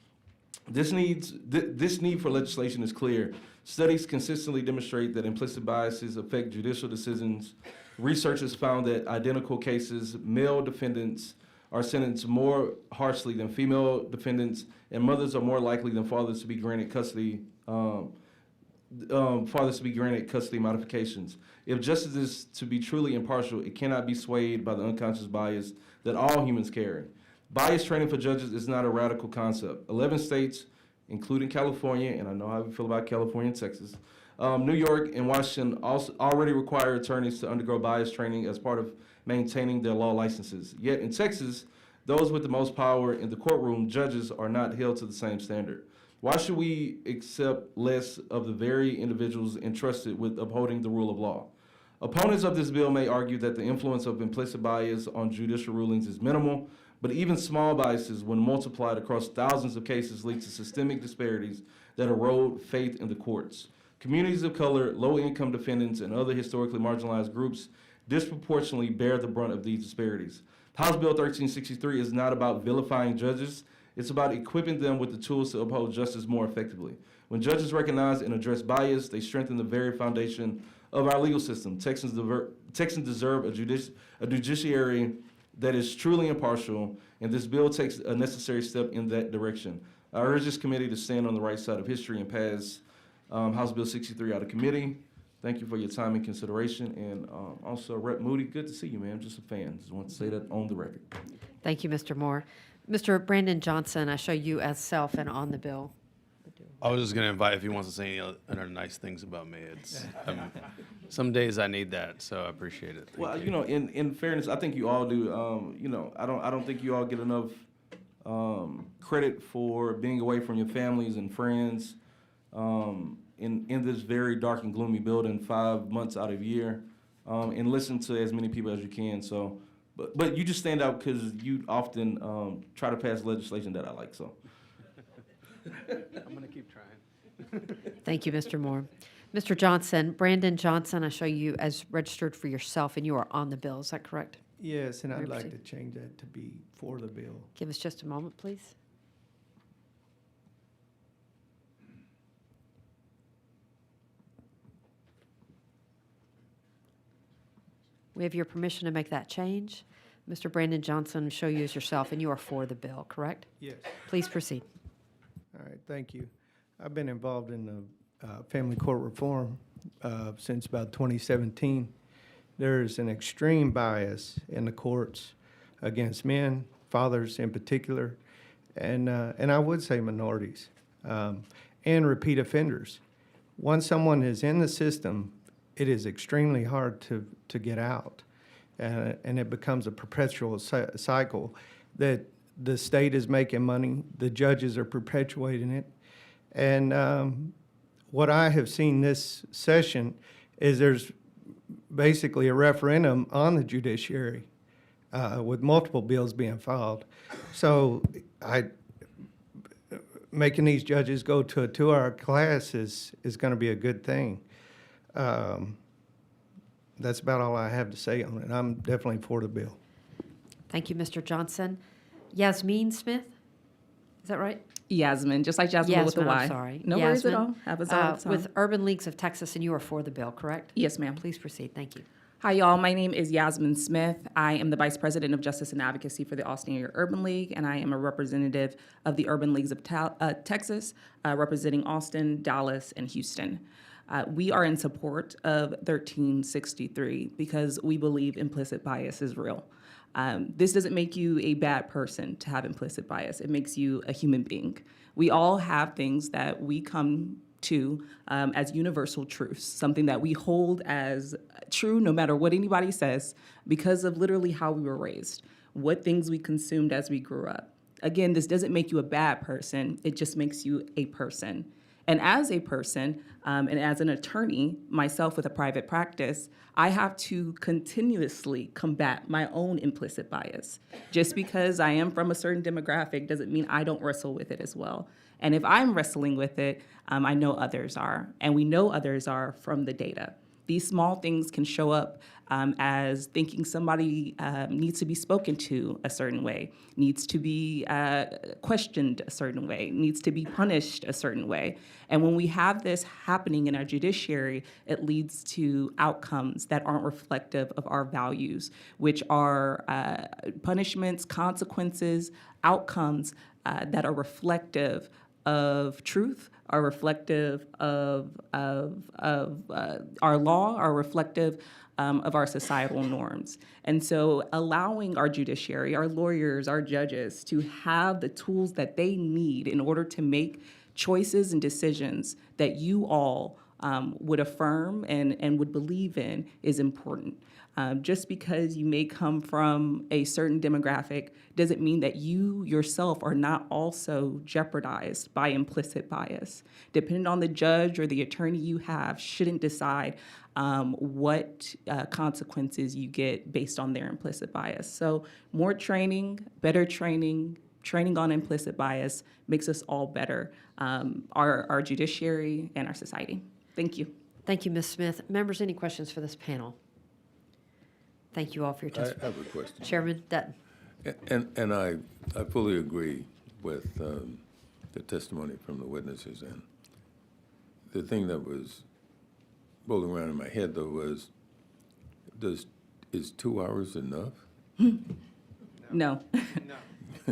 This need for legislation is clear. Studies consistently demonstrate that implicit biases affect judicial decisions. Research has found that identical cases, male defendants are sentenced more harshly than female defendants, and mothers are more likely than fathers to be granted custody modifications. If justice is to be truly impartial, it cannot be swayed by the unconscious bias that all humans carry. Bias training for judges is not a radical concept. 11 states, including California, and I know how we feel about California and Texas, New York and Washington also already require attorneys to undergo bias training as part of maintaining their law licenses. Yet in Texas, those with the most power in the courtroom, judges, are not held to the same standard. Why should we accept less of the very individuals entrusted with upholding the rule of law? Opponents of this bill may argue that the influence of implicit bias on judicial rulings is minimal, but even small biases, when multiplied across thousands of cases, lead to systemic disparities that erode faith in the courts. Communities of color, low-income defendants, and other historically marginalized groups disproportionately bear the brunt of these disparities. House Bill 1363 is not about vilifying judges. It's about equipping them with the tools to uphold justice more effectively. When judges recognize and address bias, they strengthen the very foundation of our legal system. Texans deserve a judiciary that is truly impartial, and this bill takes a necessary step in that direction. I urge this committee to stand on the right side of history and pass House Bill 63 out of committee. Thank you for your time and consideration. And also, Rep. Moody, good to see you, man. I'm just a fan. Just want to say that on the record. Thank you, Mr. Moore. Mr. Brandon Johnson, I show you as self and on the bill. I was just going to invite if he wants to say any other nice things about me. It's some days I need that, so I appreciate it. Well, you know, in fairness, I think you all do. You know, I don't think you all get enough credit for being away from your families and friends in this very dark and gloomy building 5 months out of year, and listen to as many people as you can. So, but you just stand out because you often try to pass legislation that I like. So. I'm going to keep trying. Thank you, Mr. Moore. Mr. Johnson, Brandon Johnson, I show you as registered for yourself, and you are on the bill. Is that correct? Yes, and I'd like Proceed. to change that to be for the bill. Give us just a moment, please. We have your permission to make that change. Mr. Brandon Johnson, show you as yourself, and you are for the bill, correct? Yes. Please proceed. All right, thank you. I've been involved in the family court reform since about 2017. There's an extreme bias in the courts against men, fathers in particular, and I would say minorities, and repeat offenders. Once someone is in the system, it is extremely hard to get out, and it becomes a perpetual cycle that the state is making money, the judges are perpetuating it, and what I have seen this session is there's basically a referendum on the judiciary with multiple bills being filed. So making these judges go to a 2-hour class is going to be a good thing. That's about all I have to say on it. I'm definitely for the bill. Thank you, Mr. Johnson. Yasmin Smith, is that right? Yasmin, just like Jasmine with a Y. I'm sorry. No worries at Yasmin, all. Happens all the time. With Urban Leagues of Texas, and you are for the bill, correct? Yes, ma'am. Please proceed. Thank you. Hi, y'all. My name is Yasmin Smith. I am the Vice President of Justice and Advocacy for the Austin Area Urban League, and I am a representative of the Urban Leagues of Texas, representing Austin, Dallas, and Houston. We are in support of 1363 because we believe implicit bias is real. This doesn't make you a bad person to have implicit bias. It makes you a human being. We all have things that we come to as universal truths, something that we hold as true no matter what anybody says because of literally how we were raised. what things we consumed as we grew up. Again, this doesn't make you a bad person, it just makes you a person. And as a person, and as an attorney, myself with a private practice, I have to continuously combat my own implicit bias. Just because I am from a certain demographic doesn't mean I don't wrestle with it as well. And if I'm wrestling with it, I know others are. And we know others are from the data. These small things can show up as thinking somebody needs to be spoken to a certain way, needs to be questioned a certain way, needs to be punished a certain way. And when we have this happening in our judiciary, it leads to outcomes that aren't reflective of our values, which are punishments, consequences, outcomes that are reflective of truth, are reflective of our law, are reflective of our societal norms. And so allowing our judiciary, our lawyers, our judges to have the tools that they need in order to make choices and decisions that you all would affirm and would believe in is important. Just because you may come from a certain demographic doesn't mean that you yourself are not also jeopardized by implicit bias. Depending on the judge or the attorney you have shouldn't decide what consequences you get based on their implicit bias. So more training, better training, training on implicit bias makes us all better, our judiciary and our society. Thank you. Thank you, Ms. Smith. Members, any questions for this panel? Thank you all for your I testimony. have a question. Chairman Dutton. And I fully agree with the testimony from the witnesses. And the thing that was rolling around in my head, though, was, is 2 hours enough? No.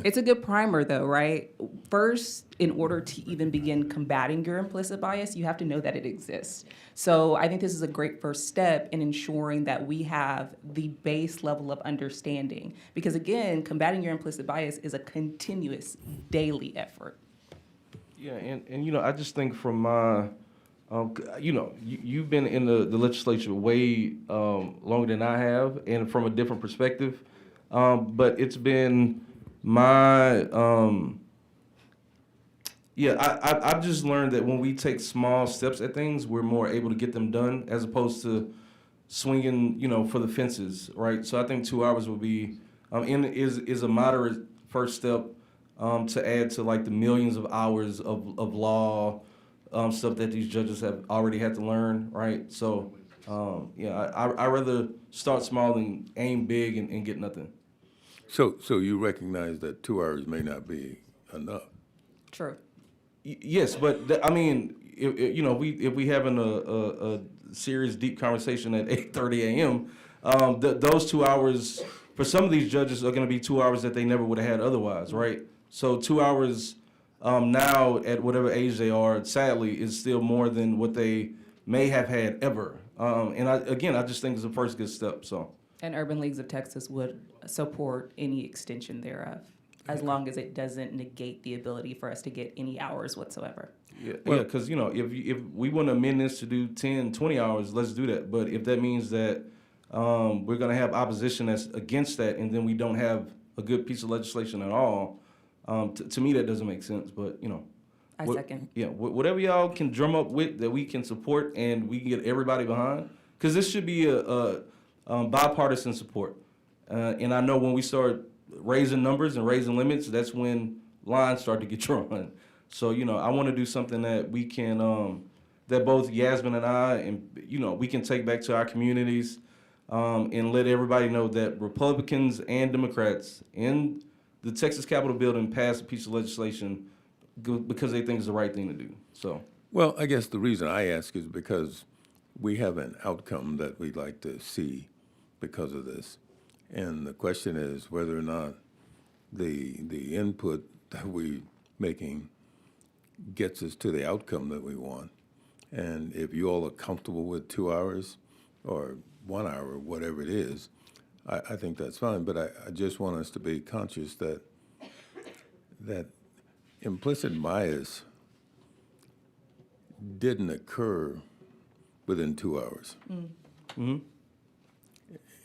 It's a good primer, though, right? First, in order to even begin combating your implicit bias, you have to know that it exists. So I think this is a great first step in ensuring that we have the base level of understanding. Because again, combating your implicit bias is a continuous daily effort. Yeah, and you know, I just think from my, you know, you've been in the legislature way longer than I have, and from a different perspective. But it's been my, I've just learned that when we take small steps at things, we're more able to get them done as opposed to swinging, you know, for the fences, right? So I think 2 hours would be, is a moderate first step to add to like the millions of hours of law stuff that these judges have already had to learn, right? So, I rather start small than aim big and get nothing. So you recognize that 2 hours may not be enough? True. Yes, but I mean, if we having a serious, deep conversation at 8:30 a.m., those 2 hours for some of these judges are going to be 2 hours that they never would have had otherwise, right? So 2 hours now at whatever age they are, sadly, is still more than what they may have had ever. And I just think it's the first good step. So. And Urban Leagues of Texas would support any extension thereof, as long as it doesn't negate the ability for us to get any hours whatsoever. Yeah, because, you know, if we want to amend this to do 10, 20 hours, let's do that. But if that means that we're going to have opposition that's against that, and then we don't have a good piece of legislation at all, to me, that doesn't make sense. But, you know. I second. Yeah, whatever y'all can drum up with that we can support and we can get everybody behind, because this should be a bipartisan support. And I know when we start raising numbers and raising limits, that's when lines start to get drawn. So, you know, I want to do something that we can, that both Yasmin and I, and, you know, we can take back to our communities and let everybody know that Republicans and Democrats in the Texas Capitol building passed a piece of legislation because they think it's the right thing to do. So. Well, I guess the reason I ask is because we have an outcome that we'd like to see because of this. And the question is whether or not the input that we're making gets us to the outcome that we want. And if you all are comfortable with 2 hours or 1 hour, whatever it is, I think that's fine. But I just want us to be conscious that implicit bias didn't occur within 2 hours. Mm-hmm.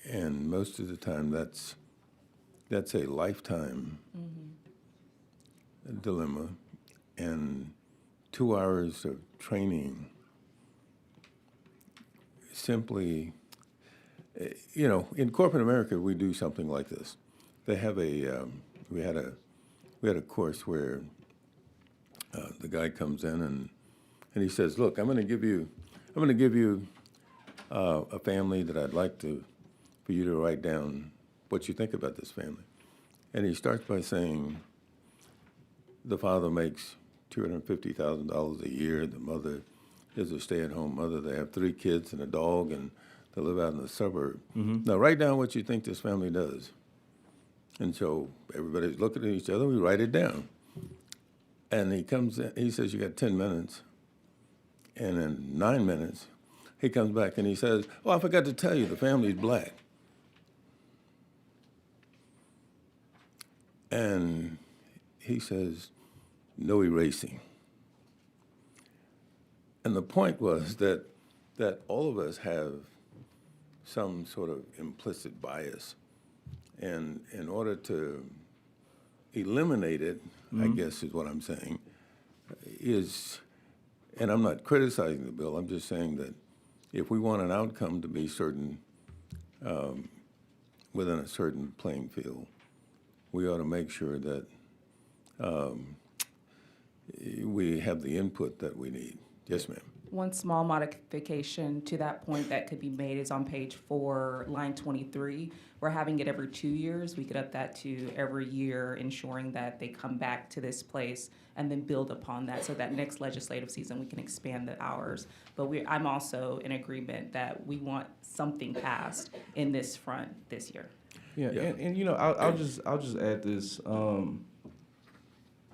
And most of the time, that's a lifetime dilemma, and 2 hours of training simply, in corporate America, we do something like this. They have we had a course where the guy comes in and he says, "Look, I'm going to give you a family that I'd like for you to write down what you think about this family." And he starts by saying, the father makes $250,000 a year. The mother is a stay-at-home mother. They have 3 kids and a dog, and they live out in the suburb. Now, write down what you think this family does. And so everybody's looking at each other. We write it down. And he comes in, he says, "You got 10 minutes. And in 9 minutes, he comes back and he says, "Oh, I forgot to tell you, the family's black." And he says, "No erasing." And the point was that all of us have some sort of implicit bias. And in order to eliminate it, I guess is what I'm saying, and I'm not criticizing the bill, I'm just saying that if we want an outcome to be certain, within a certain playing field, we ought to make sure that we have the input that we need. Yes, ma'am. One small modification to that point that could be made is on page 4, line 23. We're having it every 2 years. We could up that to every year, ensuring that they come back to this place and then build upon that. So that next legislative season, we can expand the hours. But I'm also in agreement that we want something passed in this front this year. Yeah, and I'll just add this,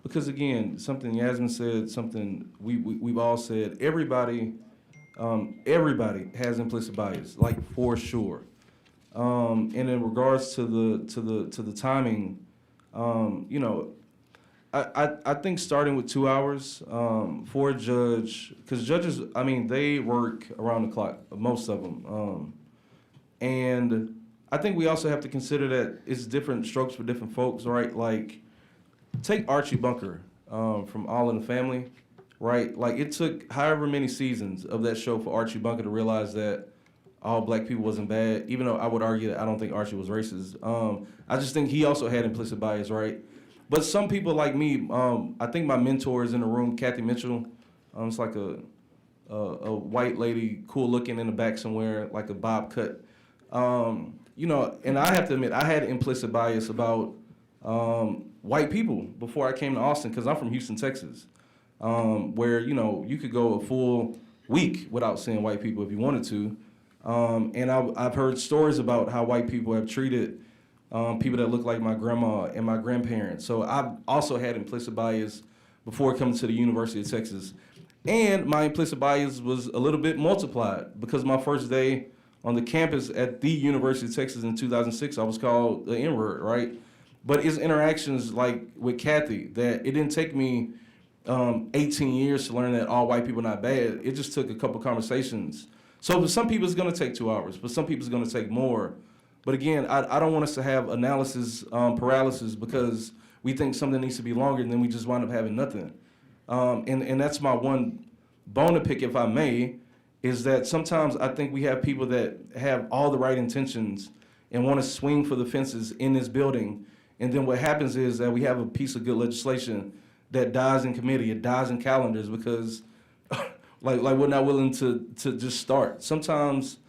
because again, something Yasmin said, something we've all said. Everybody has implicit bias, like for sure. And in regards to the timing, I think starting with 2 hours for a judge, because judges, they work around the clock, most of them, and I think we also have to consider that it's different strokes for different folks, right? Like, take Archie Bunker from All in the Family, right? Like, it took however many seasons of that show for Archie Bunker to realize that all black people wasn't bad, even though I would argue that I don't think Archie was racist. I just think he also had implicit bias, right? But some people like me, I think my mentor is in the room, Kathy Mitchell. It's like a white lady, cool looking in the back somewhere, like a bob cut. And I have to admit, I had implicit bias about white people before I came to Austin, because I'm from Houston, Texas, where, you could go a full week without seeing white people if you wanted to. And I've heard stories about how white people have treated people that look like my grandma and my grandparents. So I've also had implicit bias before coming to the University of Texas. And my implicit bias was a little bit multiplied, because my first day on the campus at the University of Texas in 2006, I was called the N-word, right? But it's interactions like with Kathy that it didn't take me 18 years to learn that all white people are not bad. It just took a couple conversations. So for some people, it's going to take 2 hours. For some people, it's going to take more. But again, I don't want us to have analysis paralysis because we think something needs to be longer, and then we just wind up having nothing. And that's my one bone to pick, if I may, is that sometimes I think we have people that have all the right intentions and want to swing for the fences in this building. And then what happens is that we have a piece of good legislation that dies in committee, it dies in calendars because like we're not willing to just start. Sometimes,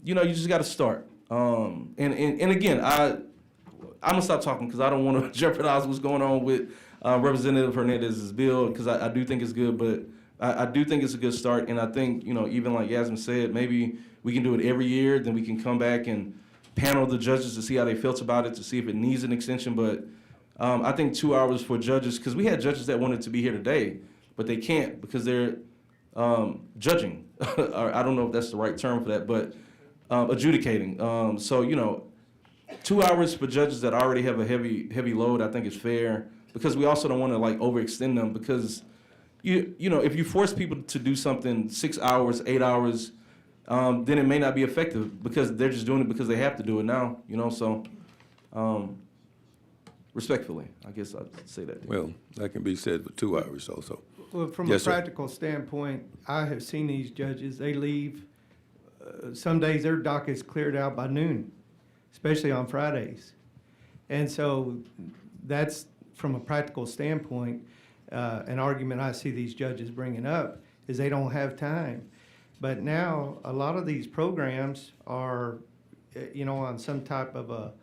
you just got to start. And again, I'm gonna stop talking because I don't want to jeopardize what's going on with Representative Hernandez's bill, because I do think it's good, but I do think it's a good start. And I think, even like Yasmin said, maybe we can do it every year, then we can come back and panel the judges to see how they felt about it, to see if it needs an extension. But I think 2 hours for judges, because we had judges that wanted to be here today, but they can't because they're judging. Or I don't know if that's the right term for that, but adjudicating. So 2 hours for judges that already have a heavy load, I think is fair, because we also don't want to overextend them, because if you force people to do something 6 hours, 8 hours, then it may not be effective because they're just doing it because they have to do it now. So Respectfully, I guess I'd say that. Well, that can be said for 2 hours also. Well, from Yes, a sir. practical standpoint, I have seen these judges, they leave, some days their docket's cleared out by noon, especially on Fridays. And so that's, from a practical standpoint, an argument I see these judges bringing up is they don't have time. But now, a lot of these programs are, on some type of a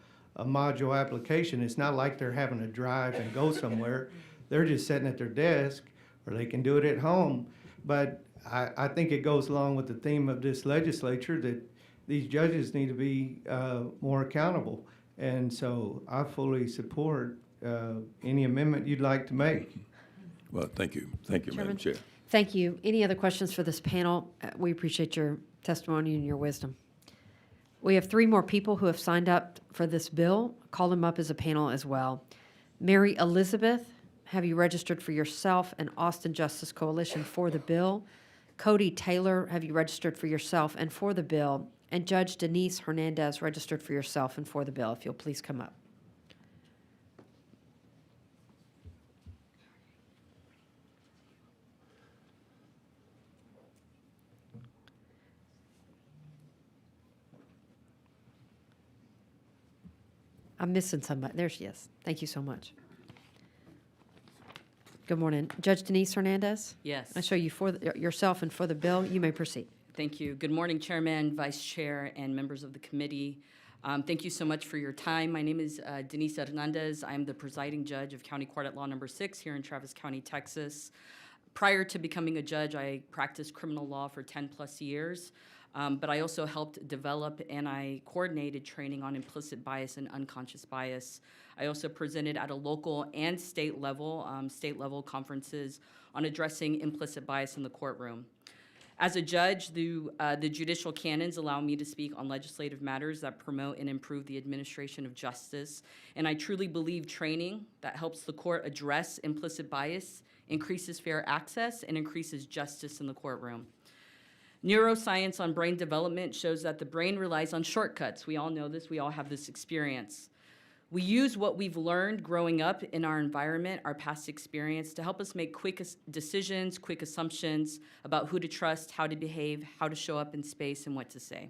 module application. It's not like they're having to drive and go somewhere. They're just sitting at their desk, or they can do it at home. But I think it goes along with the theme of this legislature that these judges need to be more accountable. And so I fully support any amendment you'd like to make. Well, thank you. Thank you, Madam Chair. Thank you. Any other questions for this panel? We appreciate your testimony and your wisdom. We have 3 more people who have signed up for this bill. Call them up as a panel as well. Mary Elizabeth, have you registered for yourself and Austin Justice Coalition for the bill? Cody Taylor, have you registered for yourself and for the bill? And Judge Denise Hernandez, registered for yourself and for the bill. If you'll please come up. I'm missing somebody. There she is. Thank you so much. Good morning. Judge Denise Hernandez? Yes. I show you for yourself and for the bill. You may proceed. Thank you. Good morning, Chairman, Vice Chair, and members of the committee. Thank you so much for your time. My name is Denise Hernandez. I'm the presiding judge of County Court at Law Number 6 here in Travis County, Texas. Prior to becoming a judge, I practiced criminal law for 10+ years. But I also helped develop and I coordinated training on implicit bias and unconscious bias. I also presented at a local and state level conferences on addressing implicit bias in the courtroom. As a judge, the judicial canons allow me to speak on legislative matters that promote and improve the administration of justice. And I truly believe training that helps the court address implicit bias increases fair access and increases justice in the courtroom. Neuroscience on brain development shows that the brain relies on shortcuts. We all know this. We all have this experience. We use what we've learned growing up in our environment, our past experience, to help us make quick decisions, quick assumptions about who to trust, how to behave, how to show up in space, and what to say.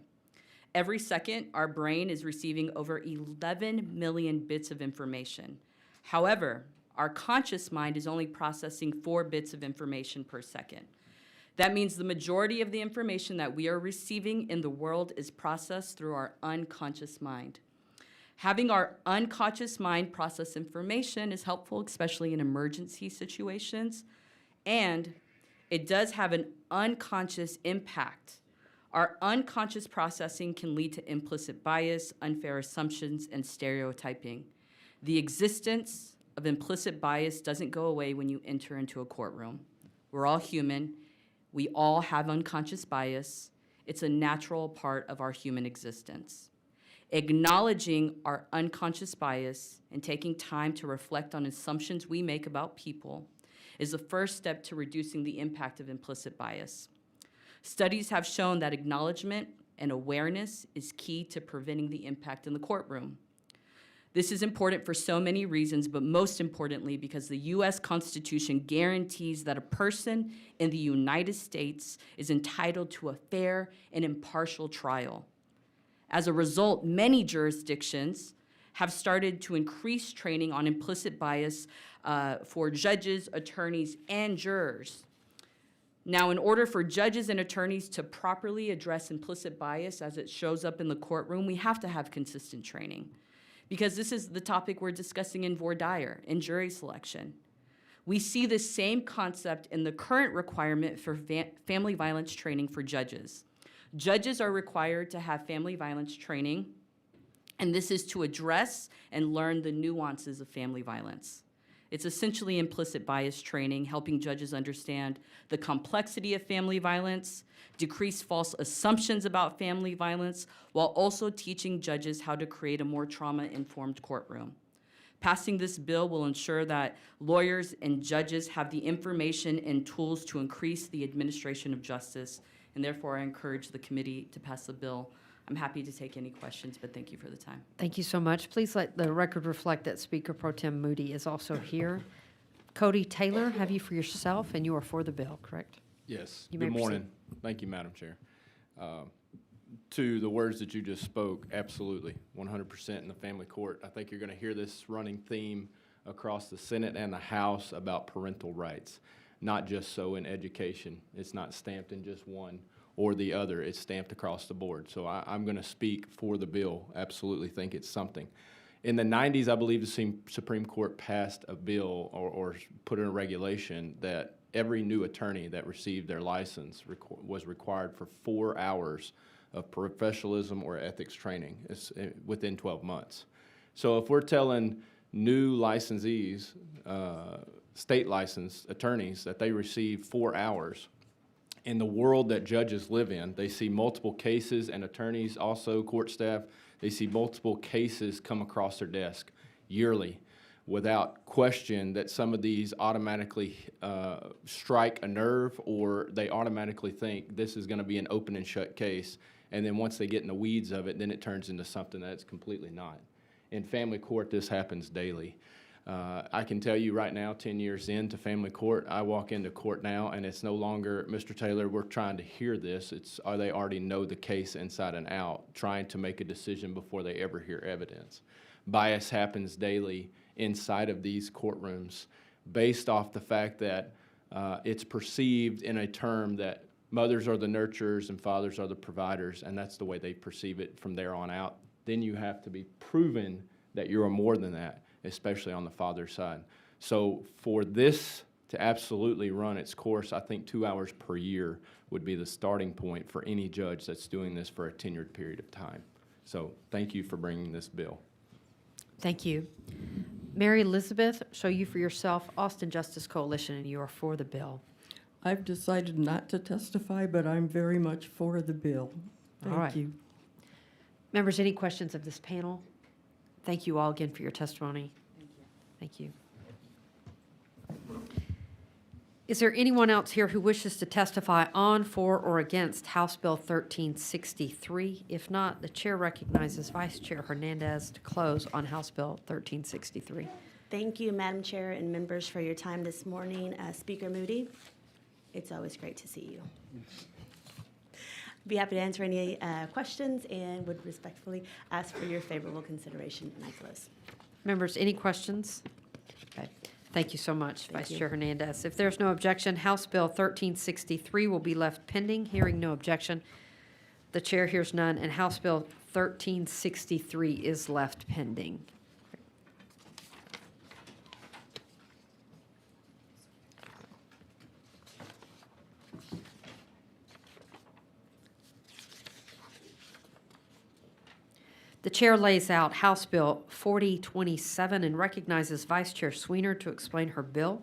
Every second, our brain is receiving over 11 million bits of information. However, our conscious mind is only processing 4 bits of information per second. That means the majority of the information that we are receiving in the world is processed through our unconscious mind. Having our unconscious mind process information is helpful, especially in emergency situations, and it does have an unconscious impact. Our unconscious processing can lead to implicit bias, unfair assumptions, and stereotyping. The existence of implicit bias doesn't go away when you enter into a courtroom. We're all human. We all have unconscious bias. It's a natural part of our human existence. Acknowledging our unconscious bias and taking time to reflect on assumptions we make about people is the first step to reducing the impact of implicit bias. Studies have shown that acknowledgement and awareness is key to preventing the impact in the courtroom. This is important for so many reasons, but most importantly because the U.S. Constitution guarantees that a person in the United States is entitled to a fair and impartial trial. As a result, many jurisdictions have started to increase training on implicit bias for judges, attorneys, and jurors. Now, in order for judges and attorneys to properly address implicit bias as it shows up in the courtroom, we have to have consistent training, because this is the topic we're discussing in voir dire, in jury selection. We see the same concept in the current requirement for family violence training for judges. Judges are required to have family violence training, and this is to address and learn the nuances of family violence. It's essentially implicit bias training, helping judges understand the complexity of family violence, decrease false assumptions about family violence, while also teaching judges how to create a more trauma-informed courtroom. Passing this bill will ensure that lawyers and judges have the information and tools to increase the administration of justice, and therefore I encourage the committee to pass the bill I'm happy to take any questions, but thank you for the time. Thank you so much. Please let the record reflect that Speaker Pro Tem Moody is also here. Cody Taylor, have you for yourself, and you are for the bill, correct? Yes. You may Good proceed. morning. Thank you, Madam Chair. To the words that you just spoke, absolutely, 100% in the family court. I think you're going to hear this running theme across the Senate and the House about parental rights, not just so in education. It's not stamped in just one or the other. It's stamped across the board. So I'm going to speak for the bill. Absolutely think it's something. In the 90s, I believe the Supreme Court passed a bill or put in a regulation that every new attorney that received their license was required for 4 hours of professionalism or ethics training within 12 months. So if we're telling new licensees, state licensed attorneys, that they receive 4 hours, in the world that judges live in, they see multiple cases, and attorneys, also court staff, they see multiple cases come across their desk yearly without question that some of these automatically strike a nerve, or they automatically think this is going to be an open and shut case. And then once they get in the weeds of it, then it turns into something that it's completely not. In family court, this happens daily. I can tell you right now, 10 years into family court, I walk into court now and it's no longer, Mr. Taylor, we're trying to hear this. It's, they already know the case inside and out, trying to make a decision before they ever hear evidence. Bias happens daily inside of these courtrooms based off the fact that it's perceived in a term that mothers are the nurturers and fathers are the providers, and that's the way they perceive it from there on out. Then you have to be proven that you're more than that, especially on the father's side. So for this to absolutely run its course, I think 2 hours per year would be the starting point for any judge that's doing this for a tenured period of time. So thank you for bringing this bill. Thank you. Mary Elizabeth, show you for yourself, Austin Justice Coalition, and you are for the bill. I've decided not to testify, but I'm very much for the bill. All right. Thank you. Members, any questions of this panel? Thank you all again for your testimony. Thank you. Is there anyone else here who wishes to testify on, for, or against House Bill 1363? If not, the chair recognizes Vice Chair Hernandez to close on House Bill 1363. Thank you, Madam Chair and members, for your time this morning. Speaker Moody, it's always great to see you. Be happy to answer any questions and would respectfully ask for your favorable consideration. And I close. Members, any questions? Okay. Thank you so much, Vice you. Chair Hernandez. If there's no objection, House Bill 1363 will be left pending. Hearing no objection, the chair hears none, and House Bill 1363 is left pending. The chair lays out House Bill 4027 and recognizes Vice Chair Sweener to explain her bill.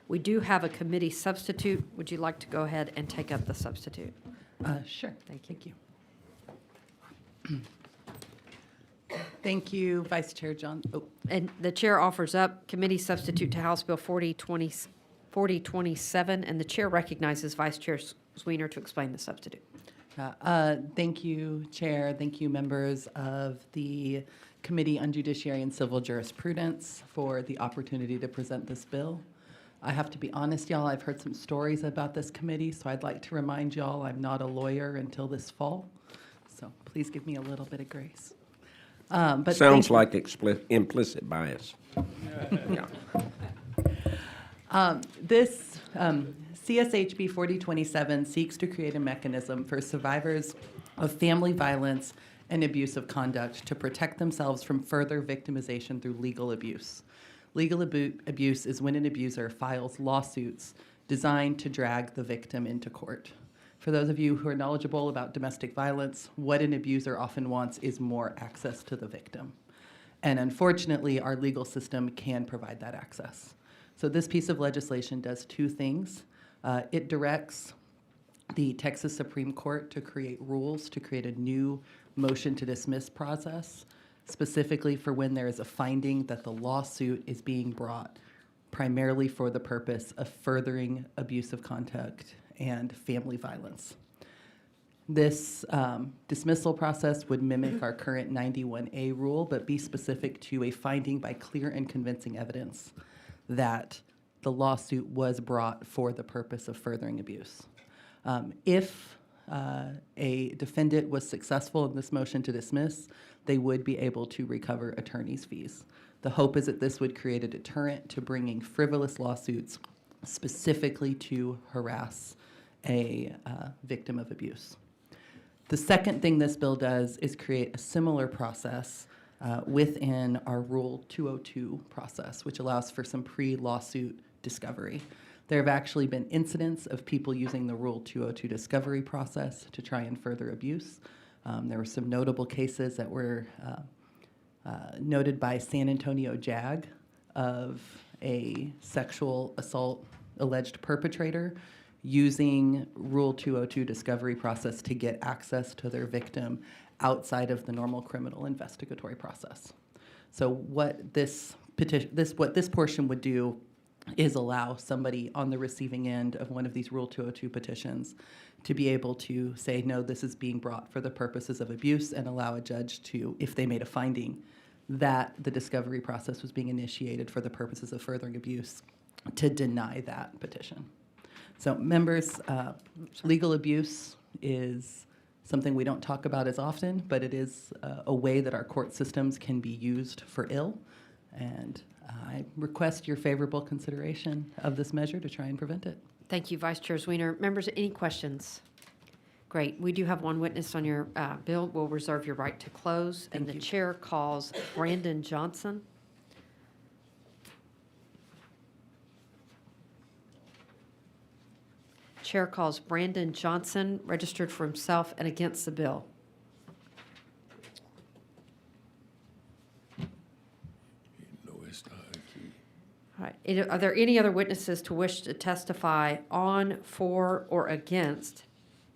We do have a committee substitute. Would you like to go ahead and take up the substitute? Sure. Thank you. Thank you, Vice Chair John. Oh, And the chair offers up committee substitute to House Bill 4027, and the chair recognizes Vice Chair Sweener to explain the substitute. thank you, Chair. Thank you, members of the Committee on Judiciary and Civil Jurisprudence, for the opportunity to present this bill. I have to be honest, y'all, I've heard some stories about this committee, so I'd like to remind y'all I'm not a lawyer until this fall. So please give me a little bit of grace. But Sounds like implicit bias. Yeah. This CSHB 4027 seeks to create a mechanism for survivors of family violence and abusive conduct to protect themselves from further victimization through legal abuse. Legal abuse is when an abuser files lawsuits designed to drag the victim into court. For those of you who are knowledgeable about domestic violence, what an abuser often wants is more access to the victim. And unfortunately, our legal system can provide that access. So this piece of legislation does two things. It directs the Texas Supreme Court to create rules to create a new motion to dismiss process, specifically for when there is a finding that the lawsuit is being brought primarily for the purpose of furthering abusive conduct and family violence. This dismissal process would mimic our current 91A rule, but be specific to a finding by clear and convincing evidence that the lawsuit was brought for the purpose of furthering abuse. If a defendant was successful in this motion to dismiss, they would be able to recover attorney's fees. The hope is that this would create a deterrent to bringing frivolous lawsuits specifically to harass a victim of abuse. The second thing this bill does is create a similar process within our Rule 202 process, which allows for some pre-lawsuit discovery. There have actually been incidents of people using the Rule 202 discovery process to try and further abuse. There were some notable cases that were noted by San Antonio JAG of a sexual assault alleged perpetrator using Rule 202 discovery process to get access to their victim outside of the normal criminal investigatory process. So what this portion would do is allow somebody on the receiving end of one of these Rule 202 petitions to be able to say, no, this is being brought for the purposes of abuse, and allow a judge to, if they made a finding that the discovery process was being initiated for the purposes of furthering abuse, to deny that petition. So members, legal abuse is something we don't talk about as often, but it is a way that our court systems can be used for ill. And I request your favorable consideration of this measure to try and prevent it. Thank you, Vice Chair Zwiener. Members, any questions? Great. We do have one witness on your bill. We'll reserve your right to close. And the chair calls Brandon Johnson. Chair calls Brandon Johnson, registered for himself and against the bill. All right. Are there any other witnesses to wish to testify on, for, or against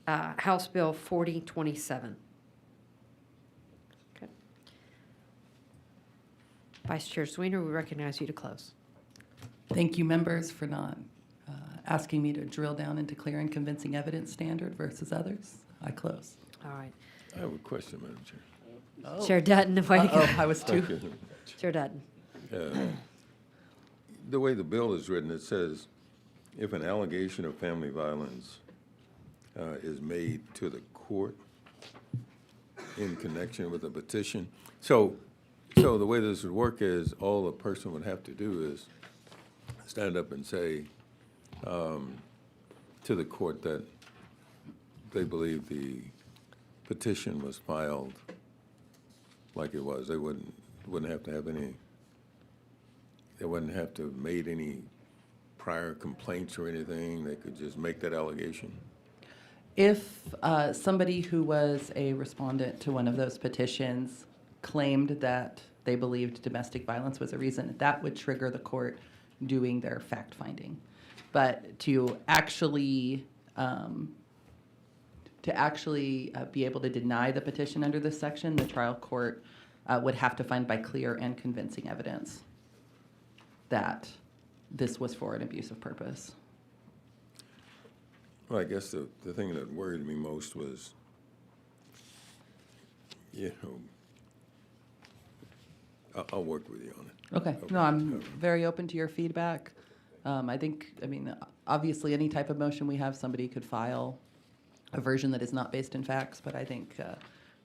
House Bill 4027? Okay. Vice Chair Zwiener, we recognize you to close. Thank you, members, for not asking me to drill down into clear and convincing evidence standard versus others. I close. All right. I have a question, Madam Chair. Oh. Chair Dutton, way to go. I was too. Thank you. Chair Dutton. The way the bill is written, it says, if an allegation of family violence is made to the court in connection with a petition. So the way this would work is all a person would have to do is stand up and say to the court that they believe the petition was filed like it was. They wouldn't have to have any. They wouldn't have to have made any prior complaints or anything. They could just make that allegation. If somebody who was a respondent to one of those petitions claimed that they believed domestic violence was a reason, that would trigger the court doing their fact-finding. But to actually be able to deny the petition under this section, the trial court would have to find by clear and convincing evidence that this was for an abusive purpose. Well, I guess the thing that worried me most was, I'll work with you on it. Okay. No, I'm very open to your feedback. Obviously, any type of motion we have, somebody could file a version that is not based in facts, but I think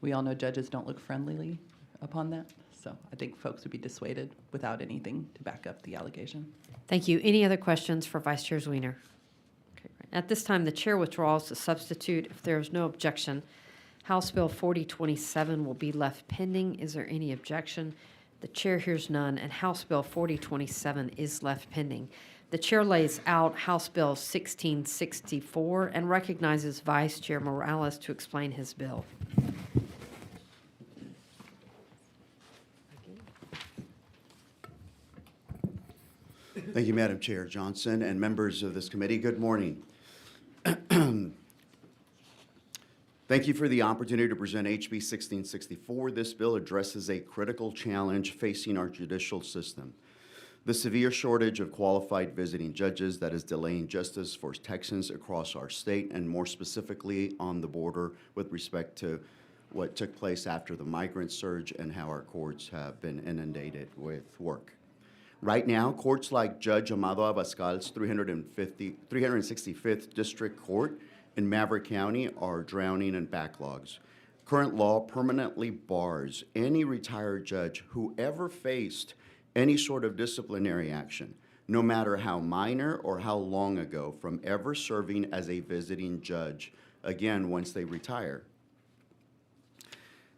we all know judges don't look friendlily upon that. So I think folks would be dissuaded without anything to back up the allegation. Thank you. Any other questions for Vice Chair Zwiener? Okay, right. At this time, the chair withdraws to substitute. If there is no objection, House Bill 4027 will be left pending. Is there any objection? The chair hears none, and House Bill 4027 is left pending. The chair lays out House Bill 1664 and recognizes Vice Chair Morales to explain his bill. Thank you, Madam Chair Johnson and members of this committee. Good morning. Thank you for the opportunity to present HB 1664. This bill addresses a critical challenge facing our judicial system. The severe shortage of qualified visiting judges that is delaying justice for Texans across our state, and more specifically on the border with respect to what took place after the migrant surge and how our courts have been inundated with work. Right now, courts like Judge Amado Abascal's 365th District Court in Maverick County are drowning in backlogs. Current law permanently bars any retired judge who ever faced any sort of disciplinary action, no matter how minor or how long ago, from ever serving as a visiting judge, again, once they retire.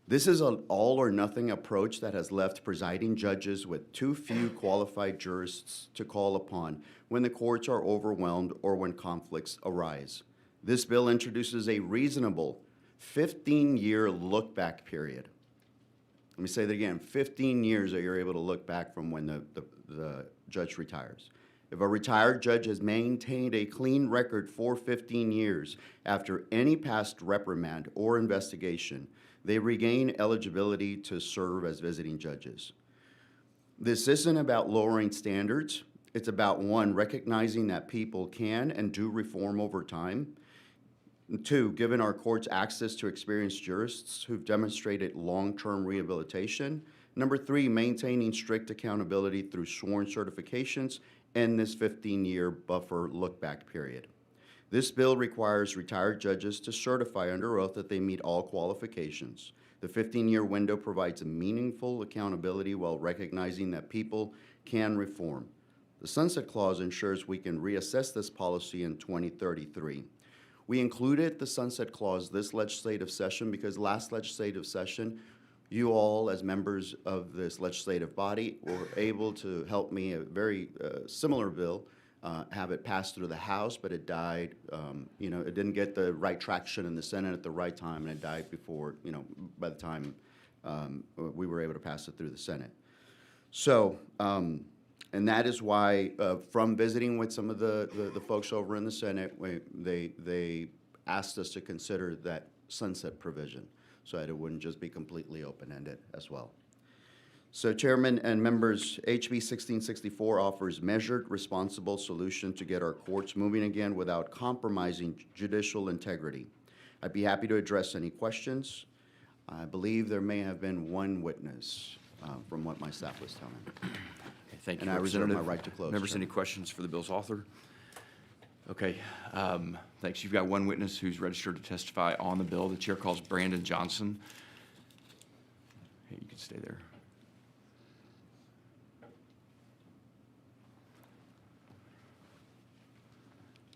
This is an all-or-nothing approach that has left presiding judges with too few qualified jurists to call upon when the courts are overwhelmed or when conflicts arise. This bill introduces a reasonable 15-year look-back period. Let me say that again, 15 years that you're able to look back from when the judge retires. If a retired judge has maintained a clean record for 15 years after any past reprimand or investigation, they regain eligibility to serve as visiting judges. This isn't about lowering standards. It's about, one, recognizing that people can and do reform over time. And two, giving our courts access to experienced jurists who've demonstrated long-term rehabilitation. Number three, maintaining strict accountability through sworn certifications and this 15-year buffer look-back period. This bill requires retired judges to certify under oath that they meet all qualifications. The 15-year window provides a meaningful accountability while recognizing that people can reform. The Sunset Clause ensures we can reassess this policy in 2033. We included the Sunset Clause this legislative session because last legislative session, you all, as members of this legislative body, were able to help me, a very similar bill, have it passed through the House, but it died, it didn't get the right traction in the Senate at the right time, and it died before, by the time we were able to pass it through the Senate. So, and that is why, from visiting with some of the folks over in the Senate, they asked us to consider that sunset provision so that it wouldn't just be completely open-ended as well. So, Chairman and members, HB 1664 offers measured, responsible solution to get our courts moving again without compromising judicial integrity. I'd be happy to address any questions. I believe there may have been one witness from what my staff was telling me. Okay, thank you, And I reserve my Representative. right to close. Members, Chairman. any questions for the bill's author? Okay, thanks. You've got one witness who's registered to testify on the bill. The chair calls Brandon Johnson. Hey, you can stay there.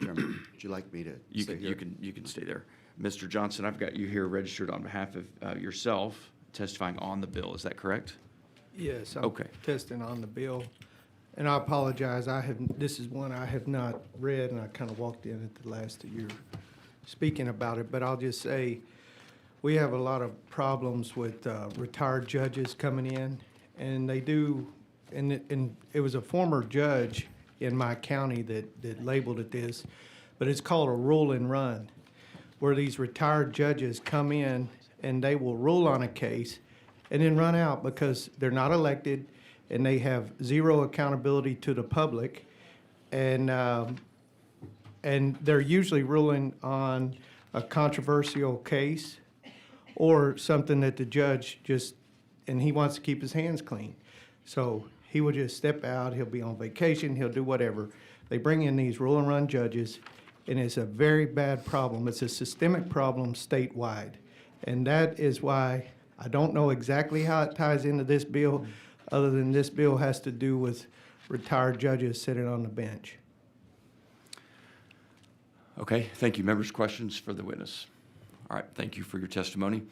Chairman, would you like me to You stay can, here? you can stay there. Mr. Johnson, I've got you here registered on behalf of yourself, testifying on the bill. Is that correct? Yes, I'm Okay. testing on the bill. And I apologize, this is one I have not read, and I kind of walked in at the last of your speaking about it, but I'll just say, we have a lot of problems with retired judges coming in, and they do, and it was a former judge in my county that labeled it this, but it's called a rule and run, where these retired judges come in and they will rule on a case and then run out because they're not elected and they have zero accountability to the public, and they're usually ruling on a controversial case or something that the judge and he wants to keep his hands clean. So he will just step out, he'll be on vacation, he'll do whatever. They bring in these rule and run judges, and it's a very bad problem. It's a systemic problem statewide. And that is why I don't know exactly how it ties into this bill, other than this bill has to do with retired judges sitting on the bench. Okay, thank you. Members, questions for the witness? All right, thank you for your testimony.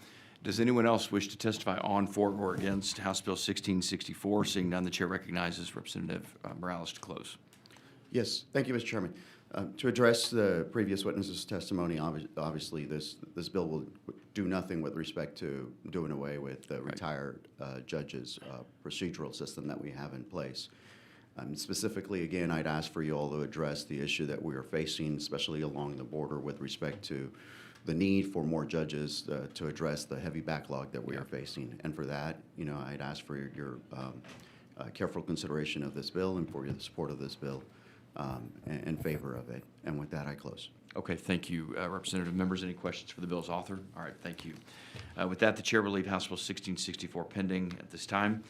Does anyone else wish to testify on, for, or against House Bill 1664? Seeing none, the chair recognizes Representative Morales to close. Yes, thank you, Mr. Chairman. To address the previous witness's testimony, obviously this bill will do nothing with respect to doing away with the retired judges' procedural system that we have in place. Specifically, again, I'd ask for you all to address the issue that we are facing, especially along the border with respect to the need for more judges to address the heavy backlog that we are facing. And for that, I'd ask for your careful consideration of this bill and for your support of this bill in favor of it. And with that, I close. Okay, thank you, Representative. Members, any questions for the bill's author? All right, thank you. With that, the chair will leave House Bill 1664 pending at this time.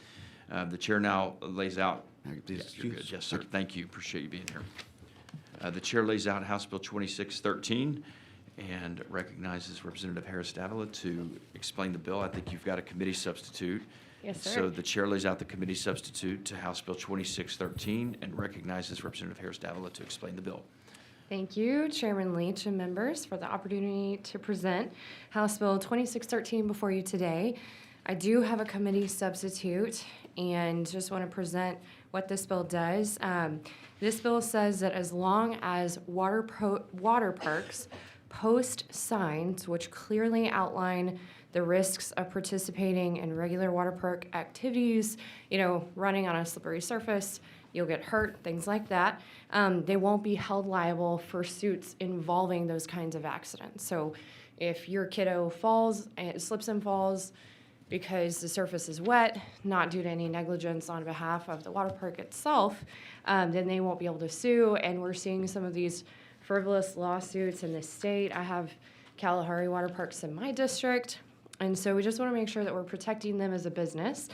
The chair now lays out. Yes, you're good. Yes, sir. Thank you. Appreciate you being here. The chair lays out House Bill 2613 and recognizes Representative Harris-Davila to explain the bill. I think you've got a committee substitute. Yes, sir. So the chair lays out the committee substitute to House Bill 2613 and recognizes Representative Harris-Davila to explain the bill. Thank you, Chairman Leach and members, for the opportunity to present House Bill 2613 before you today. I do have a committee substitute and just want to present what this bill does. This bill says that as long as water parks post signs which clearly outline the risks of participating in regular water park activities, running on a slippery surface, you'll get hurt, things like that, they won't be held liable for suits involving those kinds of accidents. So if your kiddo slips and falls because the surface is wet, not due to any negligence on behalf of the water park itself, then they won't be able to sue. And we're seeing some of these frivolous lawsuits in the state. I have Kalahari water parks in my district. And so we just want to make sure that we're protecting them as a business.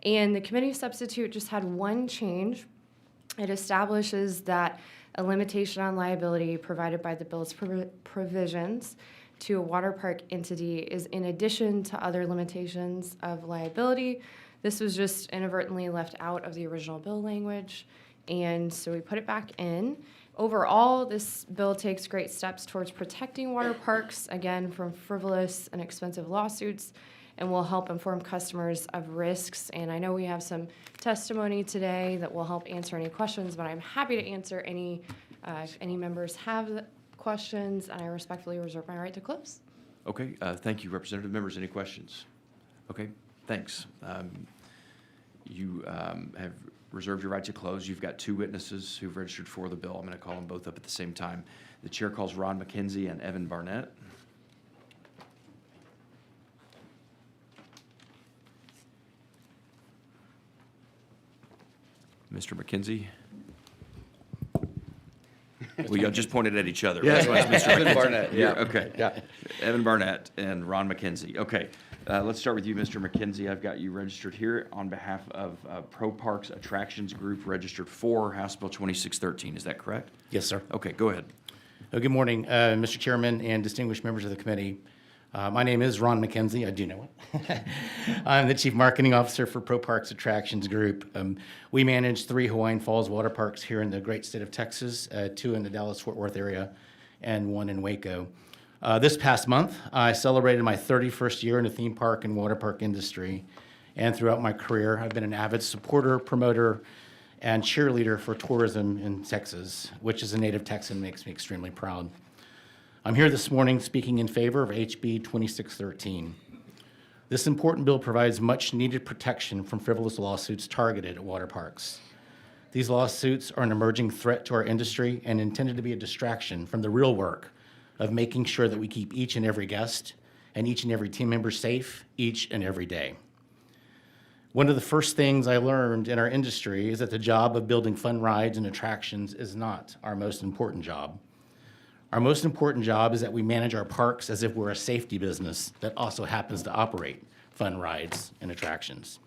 And the committee substitute just had one change. It establishes that a limitation on liability provided by the bill's provisions to a water park entity is in addition to other limitations of liability. This was just inadvertently left out of the original bill language, and so we put it back in. Overall, this bill takes great steps towards protecting water parks, again, from frivolous and expensive lawsuits, and will help inform customers of risks. And I know we have some testimony today that will help answer any questions, but I'm happy to answer any, if any members have questions, and I respectfully reserve my right to close. Okay, thank you, Representative. Members, any questions? Okay, thanks. You have reserved your right to close. You've got two witnesses who've registered for the bill. I'm going to call them both up at the same time. The chair calls Ron McKenzie and Evan Barnett. Mr. McKenzie? Well, y'all just pointed at each other. Yeah, That's why it's Mr. Evan McKenzie. Barnett, yeah. Okay. Yeah. Evan Barnett and Ron McKenzie. Okay. Let's start with you, Mr. McKenzie. I've got you registered here on behalf of Pro Parks Attractions Group, registered for House Bill 2613. Is that correct? Yes, sir. Okay, go ahead. Good morning, Mr. Chairman and distinguished members of the committee. My name is Ron McKenzie. I do know it. I'm the Chief Marketing Officer for Pro Parks Attractions Group. We manage 3 Hawaiian Falls water parks here in the great state of Texas, 2 in the Dallas-Fort Worth area, and 1 in Waco. This past month, I celebrated my 31st year in the theme park and water park industry. And throughout my career, I've been an avid supporter, promoter, and cheerleader for tourism in Texas, which as a native Texan makes me extremely proud. I'm here this morning speaking in favor of HB 2613. This important bill provides much needed protection from frivolous lawsuits targeted at water parks. These lawsuits are an emerging threat to our industry and intended to be a distraction from the real work of making sure that we keep each and every guest and each and every team member safe each and every day. One of the first things I learned in our industry is that the job of building fun rides and attractions is not our most important job. Our most important job is that we manage our parks as if we're a safety business that also happens to operate fun rides and attractions.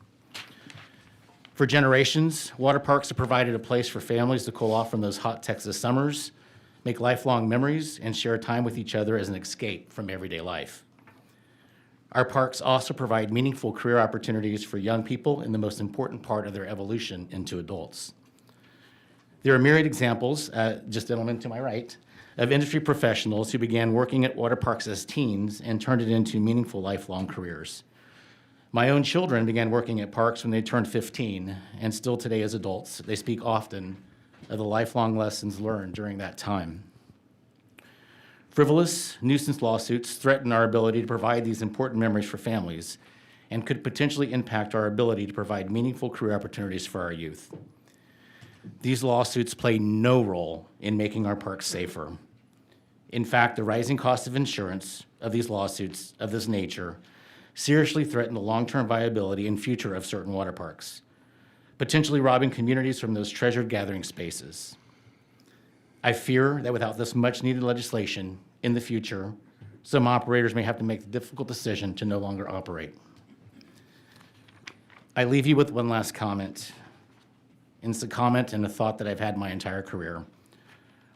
For generations, water parks have provided a place for families to cool off from those hot Texas summers, make lifelong memories, and share time with each other as an escape from everyday life. Our parks also provide meaningful career opportunities for young people in the most important part of their evolution into adults. There are myriad examples, just gentlemen to my right, of industry professionals who began working at water parks as teens and turned it into meaningful lifelong careers. My own children began working at parks when they turned 15, and still today as adults, they speak often of the lifelong lessons learned during that time. Frivolous nuisance lawsuits threaten our ability to provide these important memories for families and could potentially impact our ability to provide meaningful career opportunities for our youth. These lawsuits play no role in making our parks safer. In fact, the rising cost of insurance of these lawsuits of this nature seriously threaten the long-term viability and future of certain water parks. potentially robbing communities from those treasured gathering spaces. I fear that without this much-needed legislation in the future, some operators may have to make the difficult decision to no longer operate. I leave you with one last comment. And it's a comment and a thought that I've had my entire career.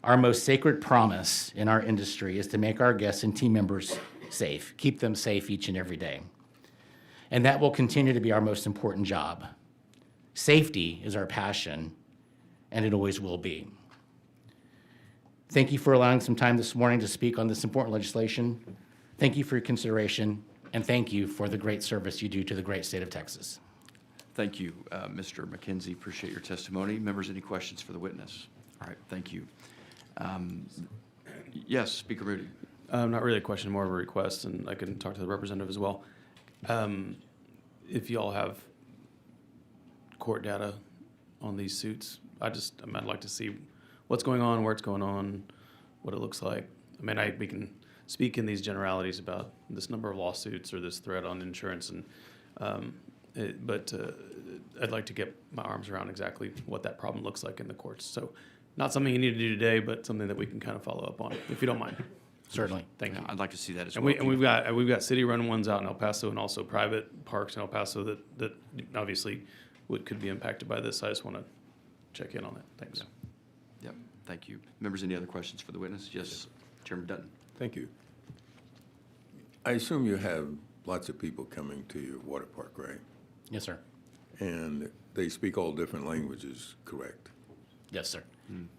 Our most sacred promise in our industry is to make our guests and team members safe, keep them safe each and every day. And that will continue to be our most important job. Safety is our passion, and it always will be. Thank you for allowing some time this morning to speak on this important legislation. Thank you for your consideration, and thank you for the great service you do to the great state of Texas. Thank you, Mr. McKenzie. Appreciate your testimony. Members, any questions for the witness? All right, thank you. Yes, Speaker Moody. Not really a question, more of a request, and I can talk to the representative as well. If y'all have court data on these suits, I'd like to see what's going on, where it's going on, what it looks like. I mean, we can speak in these generalities about this number of lawsuits or this threat on insurance, but I'd like to get my arms around exactly what that problem looks like in the courts. So not something you need to do today, but something that we can kind of follow up on, if you don't mind. Certainly. Thank you. I'd like to see that as And well. we've got city-run ones out in El Paso and also private parks in El Paso that obviously could be impacted by this. I just want to check in on it. Thanks. Yep, thank you. Members, any other questions for the witness? Yes, Chairman Dutton. Thank you. I assume you have lots of people coming to your water park, right? Yes, sir. And they speak all different languages, correct? Yes, sir.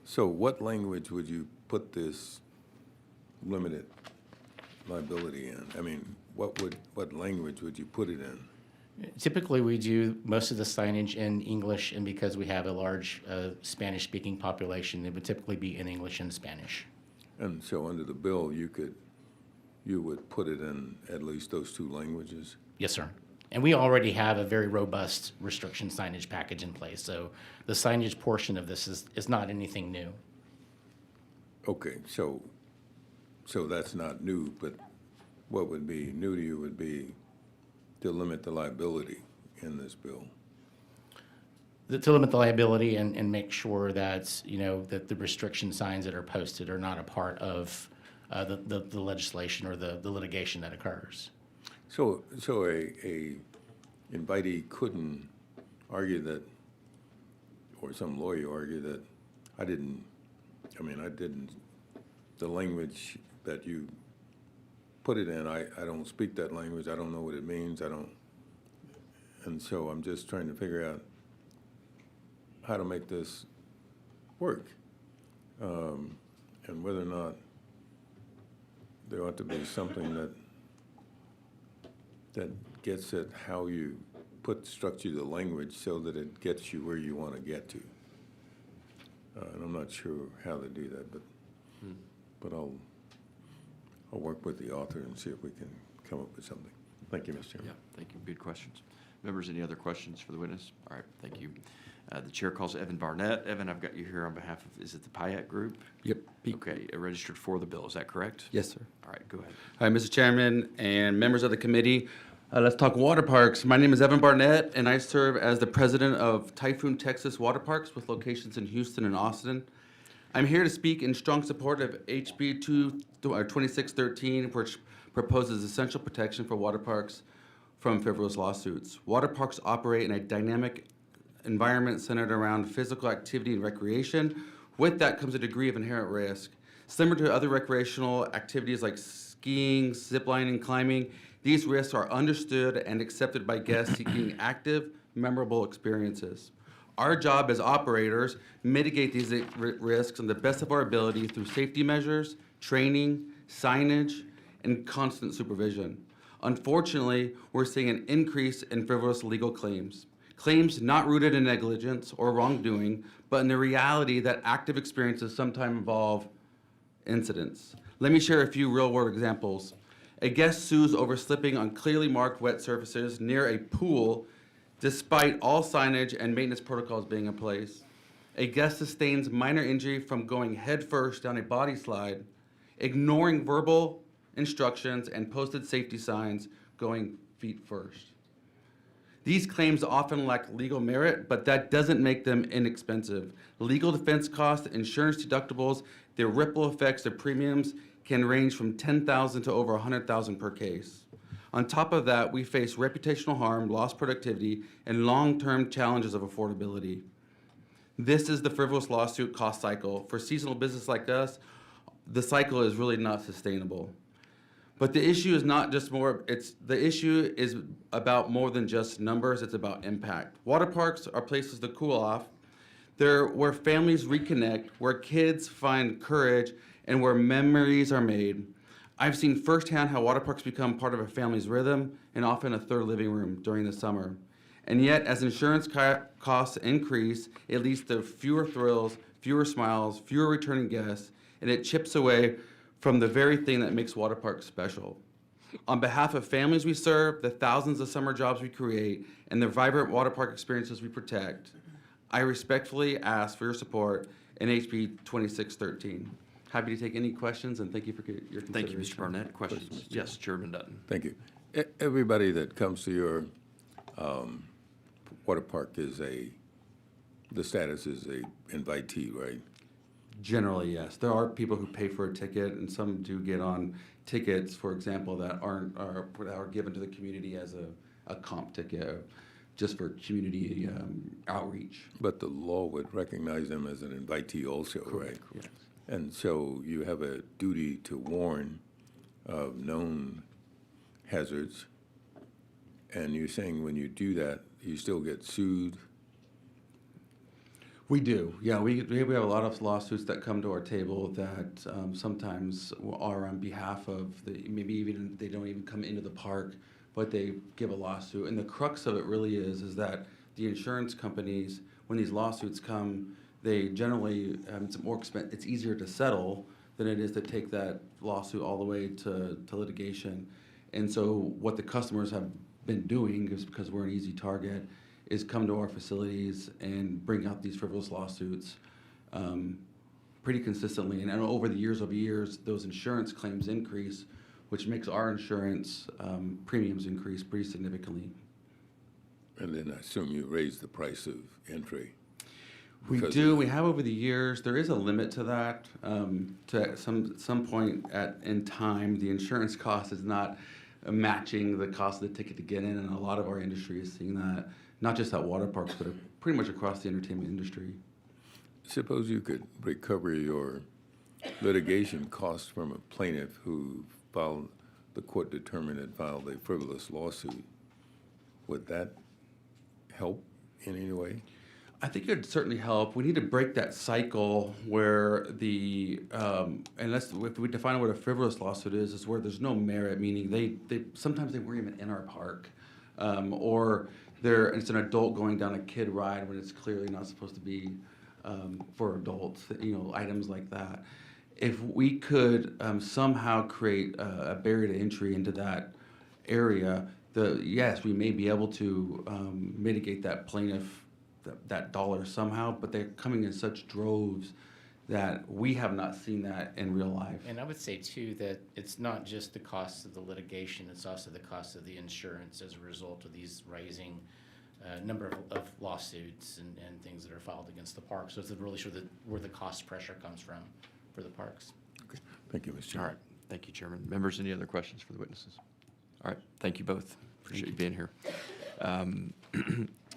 So what language would you put this limited liability in? I mean, what language would you put it in? Typically, we do most of the signage in English, and because we have a large Spanish-speaking population, it would typically be in English and Spanish. And so under the bill, you would put it in at least those two languages? Yes, sir. And we already have a very robust restriction signage package in place, so the signage portion of this is not anything new. Okay, so that's not new, but what would be new to you would be to limit the liability in this bill. To limit the liability and make sure that, that the restriction signs that are posted are not a part of the legislation or the litigation that occurs. So a invitee couldn't argue that, or some lawyer argue that the language that you put it in, I don't speak that language, I don't know what it means, and so I'm just trying to figure out how to make this work, and whether or not there ought to be something that gets at how you structure the language so that it gets you where you want to get to. And I'm not sure how to do that, but I'll work with the author and see if we can come up with something. Thank you, Mr. Chairman. Yeah, thank you. Good questions. Members, any other questions for the witness? All right, thank you. The chair calls Evan Barnett. Evan, I've got you here on behalf of, is it the Pyatt Group? Yep. Okay, registered for the bill, is that correct? Yes, sir. All right, go ahead. Hi, Mr. Chairman and members of the committee. Let's talk water parks. My name is Evan Barnett, and I serve as the president of Typhoon Texas Water Parks with locations in Houston and Austin. I'm here to speak in strong support of HB 2613, which proposes essential protection for water parks from frivolous lawsuits. Water parks operate in a dynamic environment centered around physical activity and recreation. With that comes a degree of inherent risk. Similar to other recreational activities like skiing, ziplining, climbing, these risks are understood and accepted by guests seeking active, memorable experiences. Our job as operators, mitigate these risks on the best of our ability through safety measures, training, signage, and constant supervision. Unfortunately, we're seeing an increase in frivolous legal claims. Claims not rooted in negligence or wrongdoing, but in the reality that active experiences sometimes involve incidents. Let me share a few real-world examples. A guest sues over slipping on clearly marked wet surfaces near a pool despite all signage and maintenance protocols being in place. A guest sustains minor injury from going headfirst down a body slide, ignoring verbal instructions and posted safety signs, going feet first. These claims often lack legal merit, but that doesn't make them inexpensive. Legal defense costs, insurance deductibles, the ripple effects of premiums can range from $10,000 to over $100,000 per case. On top of that, we face reputational harm, lost productivity, and long-term challenges of affordability. This is the frivolous lawsuit cost cycle. For seasonal business like us, the cycle is really not sustainable. But the issue is not just the issue is about more than just numbers, it's about impact. Water parks are places to cool off. They're where families reconnect, where kids find courage, and where memories are made. I've seen firsthand how water parks become part of a family's rhythm and often a third living room during the summer. And yet, as insurance costs increase, it leads to fewer thrills, fewer smiles, fewer returning guests, and it chips away from the very thing that makes water parks special. On behalf of families we serve, the thousands of summer jobs we create, and the vibrant water park experiences we protect, I respectfully ask for your support in HB 2613. Happy to take any questions, and thank you for your consideration. Thank you, Mr. Barnett. Questions? Yes, Chairman Dutton. Thank you. Everybody that comes to your water park the status is a invitee, right? Generally, yes. There are people who pay for a ticket, and some do get on tickets, for example, that are given to the community as a comp ticket, just for community outreach. But the law would recognize them as an invitee also, right? Yes. And so you have a duty to warn of known hazards. And you're saying when you do that, you still get sued? We do, yeah. We have a lot of lawsuits that come to our table that sometimes are on behalf of maybe even they don't even come into the park, but they give a lawsuit. And the crux of it really is that the insurance companies, when these lawsuits come, they generally it's easier to settle than it is to take that lawsuit all the way to litigation. And so what the customers have been doing is, because we're an easy target, is come to our facilities and bring out these frivolous lawsuits pretty consistently. And over the years, those insurance claims increase, which makes our insurance premiums increase pretty significantly. And then I assume you raise the price of entry. We do. We have over the years. There is a limit to that. To some point in time, the insurance cost is not matching the cost of the ticket to get in, and a lot of our industry is seeing that, not just at water parks, but pretty much across the entertainment industry. Suppose you could recover your litigation costs from a plaintiff who the court determined had filed a frivolous lawsuit. Would that help in any way? I think it would certainly help. We need to break that cycle where if we define what a frivolous lawsuit is where there's no merit, meaning they sometimes they weren't even in our park, or it's an adult going down a kid ride when it's clearly not supposed to be for adults, items like that. If we could somehow create a barrier to entry into that area, yes, we may be able to mitigate that plaintiff that dollar somehow, but they're coming in such droves that we have not seen that in real life. And I would say, too, that it's not just the cost of the litigation, it's also the cost of the insurance as a result of these rising number of lawsuits and things that are filed against the park. So it's really sure where the cost pressure comes from for the parks. Okay. Thank you, Mr. Chairman. All right. Thank you, Chairman. Members, any other questions for the witnesses? All right. Thank you both. Appreciate you being here.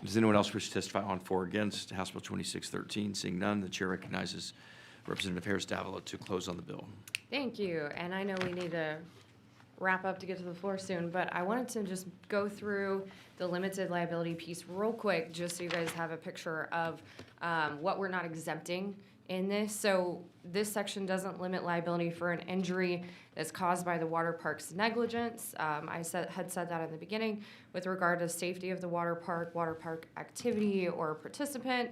Does anyone else wish to testify on for or against House Bill 2613? Seeing none, the chair recognizes Representative Harris Davila to close on the bill. Thank you. And I know we need to wrap up to get to the floor soon, but I wanted to just go through the limited liability piece real quick, just so you guys have a picture of what we're not exempting in this. So this section doesn't limit liability for an injury that's caused by the water park's negligence. I had said that in the beginning with regard to safety of the water park activity or participant.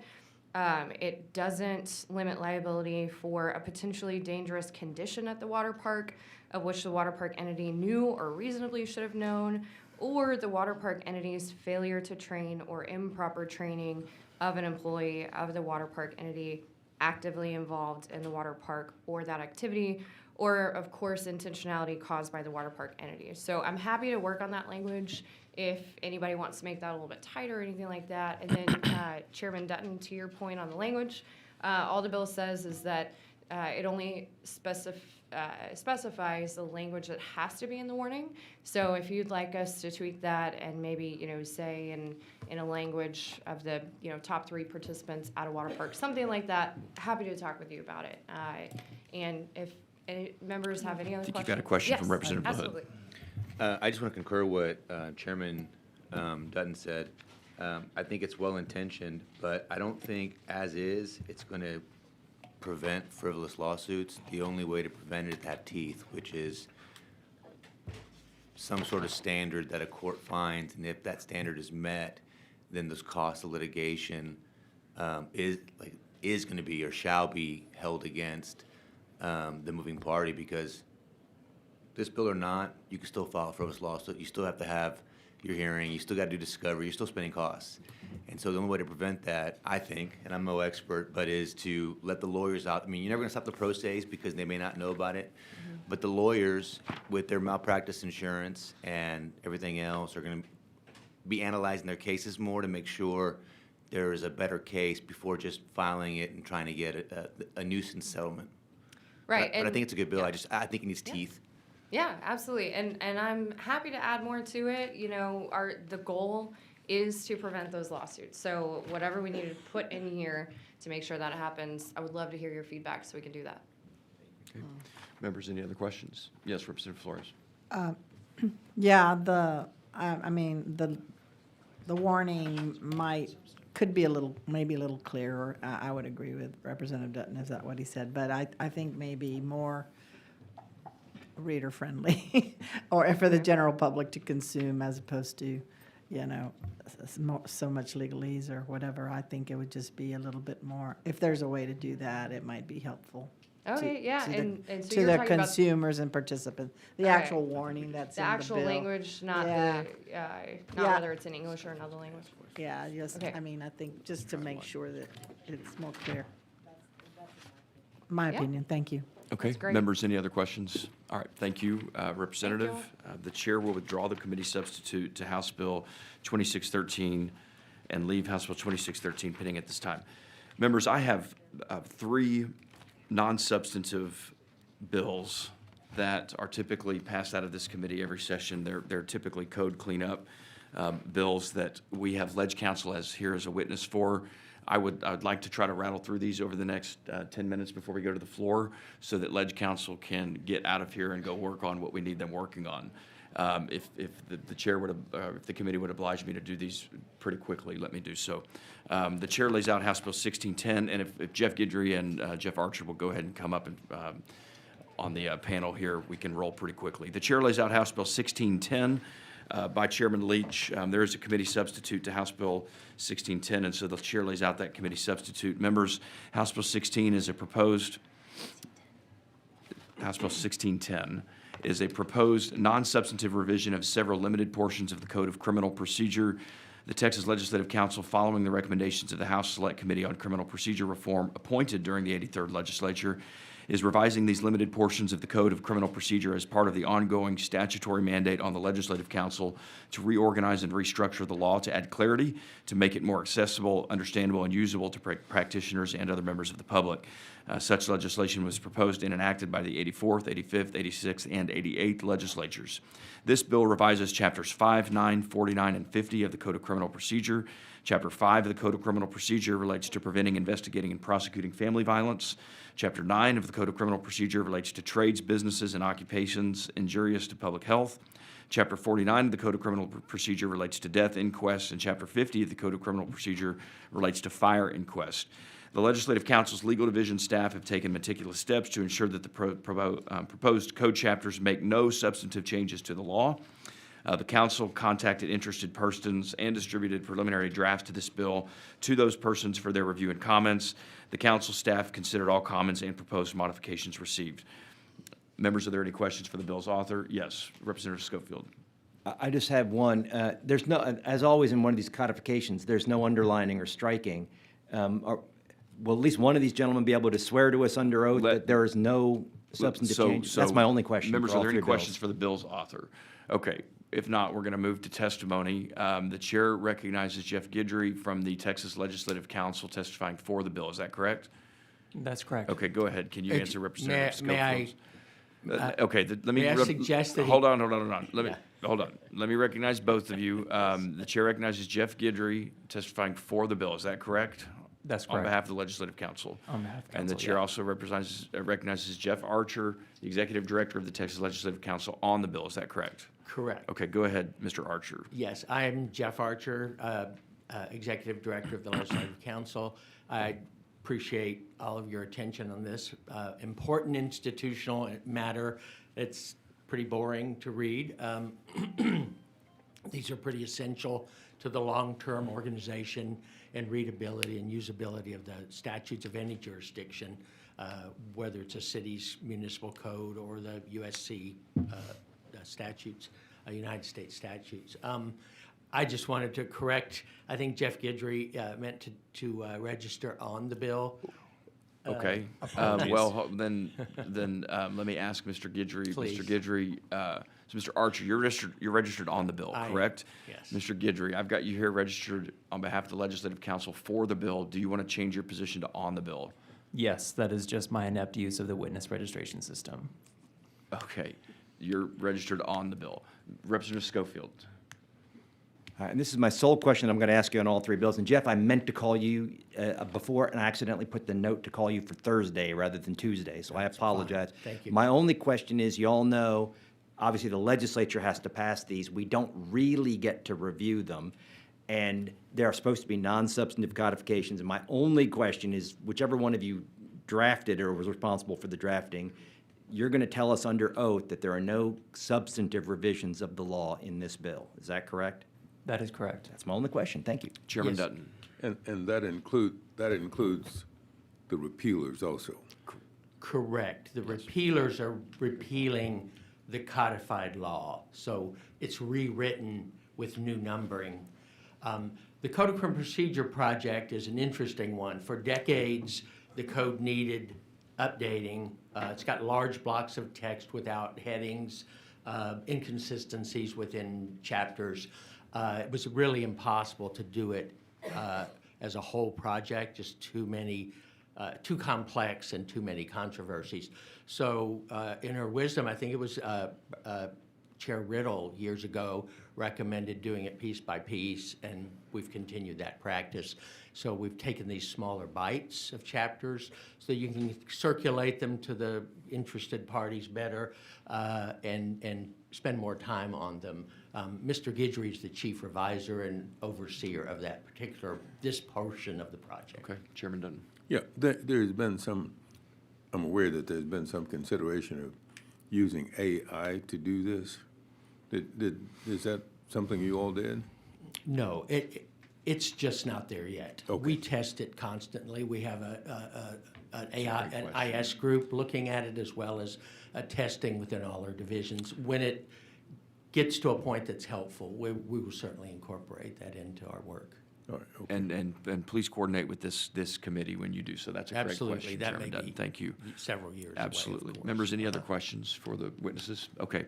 It doesn't limit liability for a potentially dangerous condition at the water park of which the water park entity knew or reasonably should have known, or the water park entity's failure to train or improper training of an employee of the water park entity actively involved in the water park or that activity, or of course intentionality caused by the water park entity. So I'm happy to work on that language if anybody wants to make that a little bit tighter or anything like that. And then Chairman Dutton, to your point on the language, all the bill says is that it only specifies the language that has to be in the warning. So if you'd like us to tweak that and maybe, say in a language of the, top 3 participants at a water park, something like that, happy to talk with you about it. And if any members have any other questions. I think you got a question from Yes, Representative LaHood. absolutely. I just want to concur what Chairman Dutton said. I think it's well-intentioned, but I don't think, as is, it's going to prevent frivolous lawsuits. The only way to prevent it is to have teeth, which is some sort of standard that a court finds, and if that standard is met, then those costs of litigation is going to be or shall be held against the moving party, because this bill or not, you can still file a frivolous lawsuit. You still have to have your hearing. You still got to do discovery. You're still spending costs. And so the only way to prevent that, I think, and I'm no expert, but is to let the lawyers out. I mean, you're never going to stop the pro ses because they may not know about it. But the lawyers, with their malpractice insurance and everything else, are going to be analyzing their cases more to make sure there is a better case before just filing it and trying to get a nuisance settlement. Right. But I think it's a good bill. I think it needs teeth. Yeah, absolutely. And I'm happy to add more to it. The goal is to prevent those lawsuits. So whatever we need to put in here to make sure that happens, I would love to hear your feedback so we can do that. Okay. Members, any other questions? Yes, Representative Flores. Yeah, the warning could be maybe a little clearer. I would agree with Representative Dutton. Is that what he said? But I think maybe more reader friendly, or for the general public to consume, as opposed to, so much legalese or whatever. I think it would just be a little bit more. If there's a way to do that, it might be helpful. Okay, yeah, to and so to you're the talking about consumers and participants. The Okay. actual warning that's the in the actual bill. language, not Yeah. not Yeah. whether it's in English or another language. Yeah, just, Okay. I think just to make sure that it's more clear. My Yeah. opinion, thank you. Okay, great. members, any other questions? All right, thank you, Representative. The chair will withdraw the committee substitute to House Bill 2613 and leave House Bill 2613 pending at this time. Members, I have 3 non-substantive bills that are typically passed out of this committee every session. They're typically code cleanup bills that we have Ledge Counsel here as a witness for. I would like to try to rattle through these over the next 10 minutes before we go to the floor, so that Ledge Counsel can get out of here and go work on what we need them working on. If the chair would, if the committee would oblige me to do these pretty quickly, let me do so. The chair lays out House Bill 1610, and if Jeff Guidry and Jeff Archer will go ahead and come up and on the panel here, we can roll pretty quickly. The chair lays out House Bill 1610. By Chairman Leach. There is a committee substitute to House Bill 1610, and so the chair lays out that committee substitute. Members, House Bill 16 is a proposed, House Bill 1610 is a proposed non-substantive revision of several limited portions of the Code of Criminal Procedure. The Texas Legislative Council, following the recommendations of the House Select Committee on Criminal Procedure Reform appointed during the 83rd Legislature, is revising these limited portions of the Code of Criminal Procedure as part of the ongoing statutory mandate on the Legislative Council to reorganize and restructure the law to add clarity, to make it more accessible, understandable, and usable to practitioners and other members of the public. Such legislation was proposed and enacted by the 84th, 85th, 86th, and 88th legislatures. This bill revises Chapters 5, 9, 49, and 50 of the Code of Criminal Procedure. Chapter 5 of the Code of Criminal Procedure relates to preventing, investigating, and prosecuting family violence. Chapter 9 of the Code of Criminal Procedure relates to trades, businesses, and occupations injurious to public health. Chapter 49 of the Code of Criminal Procedure relates to death inquests, and Chapter 50 of the Code of Criminal Procedure relates to fire inquest. The Legislative Council's Legal Division staff have taken meticulous steps to ensure that the proposed code chapters make no substantive changes to the law. The council contacted interested persons and distributed preliminary drafts to this bill to those persons for their review and comments. The council staff considered all comments and proposed modifications received. Members, are there any questions for the bill's author? Yes, Representative Schofield. I just have one. There's no, as always in one of these codifications, there's no underlining or striking. Will at least one of these gentlemen be able to swear to us under oath that there is no substantive So- changes? so, That's my only question. Members, for are all there any three bills. questions for the bill's author? Okay, if not, we're going to move to testimony. The chair recognizes Jeff Guidry from the Texas Legislative Council testifying for the bill. Is that correct? That's correct. Okay, go ahead. Can you answer Representative may I- Schofield's? Okay, let me. may I suggest that he- Hold on. Hold on. Let me recognize both of you. The chair recognizes Jeff Guidry testifying for the bill. Is that correct? That's On correct. behalf of the Legislative Council. On behalf of And the council, chair yeah. also recognizes Jeff Archer, the Executive Director of the Texas Legislative Council, on the bill. Is that correct? Correct. Okay, go ahead, Mr. Archer. Yes, I am Jeff Archer, Executive Director of the Legislative Council. I appreciate all of your attention on this important institutional matter. It's pretty boring to read. These are pretty essential to the long-term organization and readability and usability of the statutes of any jurisdiction, whether it's a city's municipal code or the USC statutes, United States statutes. I just wanted to correct, I think Jeff Guidry meant to register on the bill. Okay. Apologies. Well, then let me ask Mr. Guidry. Please. Mr. Guidry, so Mr. Archer, you're registered on the bill, I am, correct? yes. Mr. Guidry, I've got you here registered on behalf of the Legislative Council for the bill. Do you want to change your position to on the bill? Yes, that is just my inept use of the witness registration system. Okay, you're registered on the bill. Representative Schofield. And this is my sole question I'm going to ask you on all three bills. And Jeff, I meant to call you before, and I accidentally put the note to call you for Thursday rather than Tuesday, so I apologize. Thank you. My only question is, you all know, obviously, the legislature has to pass these. We don't really get to review them, and there are supposed to be non-substantive codifications. And my only question is, whichever one of you drafted or was responsible for the drafting, you're going to tell us under oath that there are no substantive revisions of the law in this bill. Is that correct? That is correct. That's my only question. Thank you. Chairman Yes. Dutton. And that includes the repealers also. Correct. The repealers are repealing the codified law, so it's rewritten with new numbering. The Code of Criminal Procedure project is an interesting one. For decades, the code needed updating. It's got large blocks of text without headings, inconsistencies within chapters. It was really impossible to do it as a whole project, just too complex and too many controversies. So in her wisdom, I think it was Chair Riddle years ago recommended doing it piece by piece, and we've continued that practice. So we've taken these smaller bites of chapters so you can circulate them to the interested parties better and spend more time on them. Mr. Guidry is the chief reviser and overseer of that this portion of the project. Okay, Chairman Dutton. Yeah, there's been some, I'm aware that there's been some consideration of using AI to do this. Is that something you all did? No, it's just not there yet. Okay. We test it constantly. We have an IS group looking at it as well as testing within all our divisions. When it gets to a point that's helpful, we will certainly incorporate that into our work. All right, okay. And please coordinate with this committee when you do so. That's a great Absolutely. question, That Chairman may Dutton. be Thank you. several years away, of Absolutely. course. Members, any other questions for the witnesses? Okay.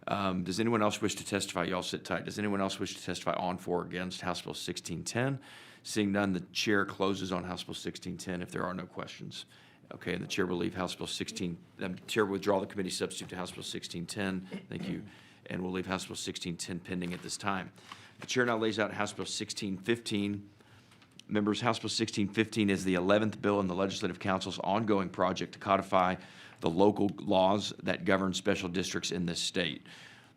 Does anyone else wish to testify? Y'all sit tight. Does anyone else wish to testify on, for, or against House Bill 1610? Seeing none, the chair closes on House Bill 1610 if there are no questions. Okay, and the chair will leave House Bill 16, the chair will withdraw the committee substitute to House Bill 1610. Thank you. And we'll leave House Bill 1610 pending at this time. The chair now lays out House Bill 1615. Members, House Bill 1615 is the 11th bill in the Legislative Council's ongoing project to codify the local laws that govern special districts in this state.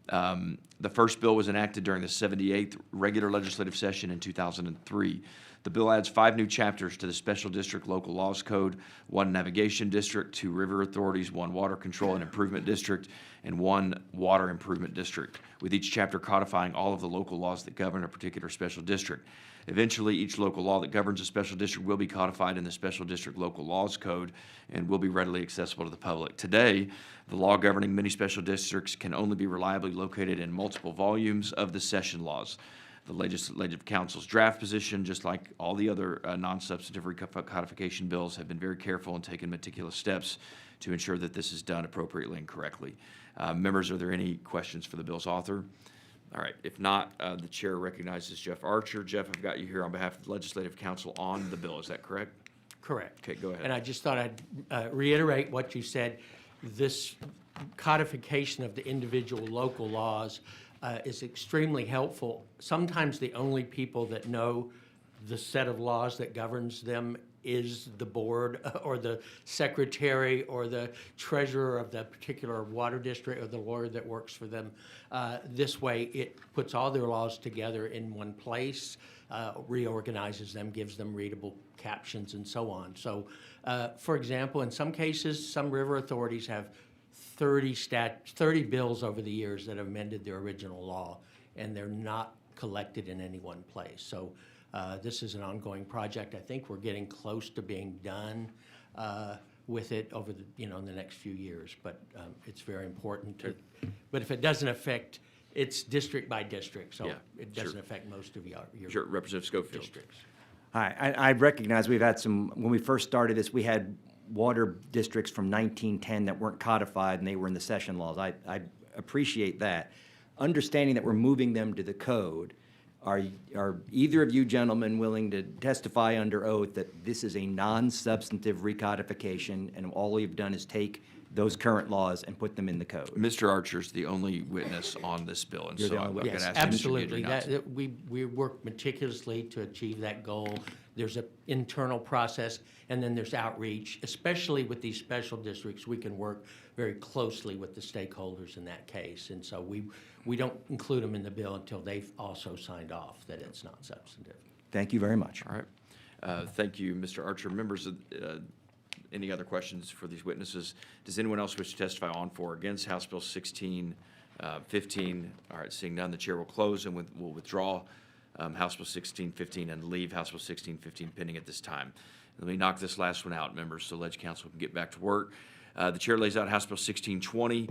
The first bill was enacted during the 78th regular legislative session in 2003. The bill adds 5 new chapters to the Special District Local Laws Code, 1 Navigation District, 2 River Authorities, 1 Water Control and Improvement District, and 1 Water Improvement District, with each chapter codifying all of the local laws that govern a particular special district. Eventually, each local law that governs a special district will be codified in the Special District Local Laws Code and will be readily accessible to the public. Today, the law governing many special districts can only be reliably located in multiple volumes of the session laws. The Legislative Council's draft position, just like all the other non-substantive codification bills, have been very careful and taken meticulous steps to ensure that this is done appropriately and correctly. Members, are there any questions for the bill's author? All right, if not, the chair recognizes Jeff Archer. Jeff, I've got you here on behalf of the Legislative Council on the bill. Is that correct? Correct. Okay, go ahead. And I just thought I'd reiterate what you said. This codification of the individual local laws is extremely helpful. Sometimes the only people that know the set of laws that governs them is the board or the secretary or the treasurer of the particular water district or the lawyer that works for them. This way, it puts all their laws together in one place, reorganizes them, gives them readable captions, and so on. So, for example, in some cases, some river authorities have 30 bills over the years that have amended their original law, and they're not collected in any one place. So this is an ongoing project. I think we're getting close to being done with it over the, in the next few years, but it's very important to, but if it doesn't affect, it's district by district, so Yeah, it doesn't sure. affect most of your Sure, Representative Schofield. districts. Hi, I recognize we've had some, when we first started this, we had water districts from 1910 that weren't codified and they were in the session laws. I appreciate that. Understanding that we're moving them to the code, are either of you gentlemen willing to testify under oath that this is a non-substantive recodification and all we've done is take those current laws and put them in the code? Mr. Archer's the only witness on this bill, and You're so the I'm only going to Yes, ask Mr. absolutely. Guidry We work meticulously to achieve that goal. There's an internal process, and then there's outreach. Especially with these special districts, we can work very closely with the stakeholders in that case. And so we don't include them in the bill until they've also signed off that it's not substantive. Thank you very much. All right. Thank you, Mr. Archer. Members, any other questions for these witnesses? Does anyone else wish to testify on, for, or against House Bill 1615? All right, seeing none, the chair will close and will withdraw House Bill 1615 and leave House Bill 1615 pending at this time. Let me knock this last one out, members, so Leg Council can get back to work. The chair lays out House Bill 1620.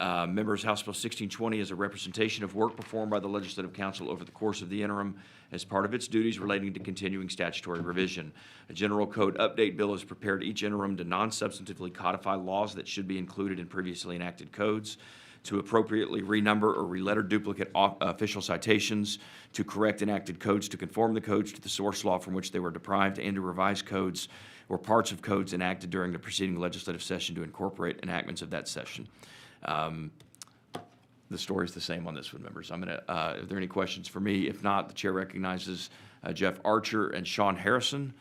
Members, House Bill 1620 is a representation of work performed by the Legislative Council over the course of the interim as part of its duties relating to continuing statutory revision. A general code update bill is prepared each interim to non-substantively codify laws that should be included in previously enacted codes, to appropriately renumber or reletter duplicate official citations, to correct enacted codes to conform the codes to the source law from which they were deprived, and to revise codes or parts of codes enacted during the preceding legislative session to incorporate enactments of that session. The story's the same on this one, members. Are there any questions for me? If not, the chair recognizes Jeff Archer and Sean Harrison.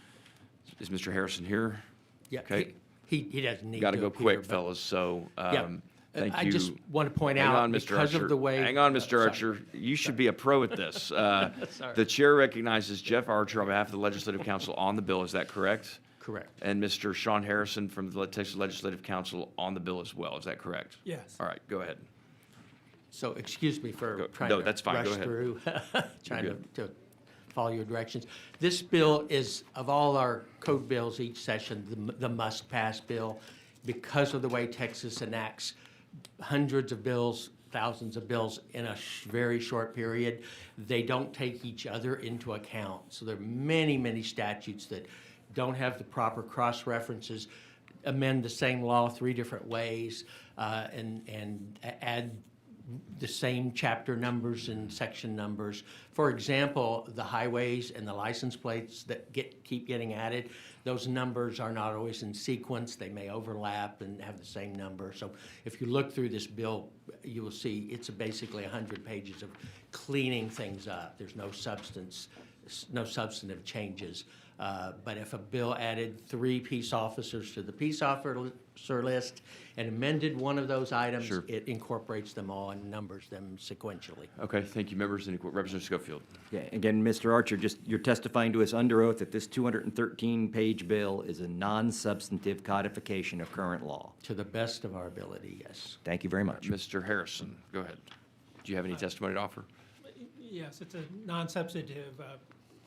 Is Mr. Harrison here? Yeah, Okay. he doesn't need to. Got to go appear, quick, but- fellas, so Yeah. thank you. I just want to point Hang out, on, Mr. because Archer. of the way. Hang on, Mr. Sorry. Archer. You should be a pro at this. Sorry. The chair recognizes Jeff Archer on behalf of the Legislative Council on the bill. Is that correct? Correct. And Mr. Sean Harrison from the Texas Legislative Council on the bill as well. Is that correct? Yes. All right, go ahead. So excuse me for Go- trying no, to that's fine. Go rush ahead. through, trying You're to follow your directions. This bill is, of all our code bills each session, the must-pass bill. Because of the way Texas enacts hundreds of bills, thousands of bills in a very short period, they don't take each other into account. So there are many, many statutes that don't have the proper cross-references, amend the same law 3 different ways, and add the same chapter numbers and section numbers. For example, the highways and the license plates that keep getting added, those numbers are not always in sequence. They may overlap and have the same number. So if you look through this bill, you will see it's basically 100 pages of cleaning things up. There's no substantive changes. But if a bill added 3 peace officers to the peace officer list and amended one of those items, Sure. it incorporates them all and numbers them sequentially. Okay, thank you, members. Representative Schofield. Yeah, again, Mr. Archer, you're testifying to us under oath that this 213-page bill is a non-substantive codification of current law. To the best of our ability, yes. Thank you very much. Mr. Harrison, go ahead. Do you have any testimony to offer? Yes, it's a non-substantive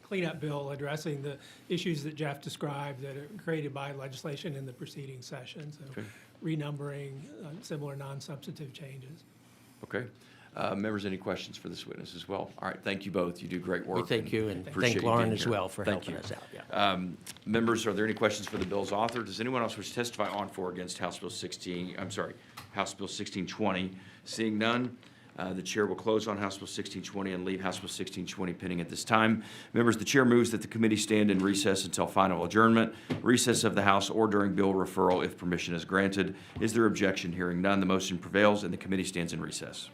cleanup bill addressing the issues that Jeff described that are created by legislation in the preceding session. So Okay. renumbering, similar non-substantive changes. Okay. Members, any questions for this witness as well? All right, thank you both. You do great work. We thank you and appreciate thank you Lauren being as here. well for Thank helping you. us out. Yeah. Members, are there any questions for the bill's author? Does anyone else wish to testify on for or against House Bill 1620? Seeing none, the chair will close on House Bill 1620 and leave House Bill 1620 pending at this time. Members, the chair moves that the committee stand in recess until final adjournment, recess of the House, or during bill referral if permission is granted. Is there objection? Hearing none, the motion prevails and the committee stands in recess.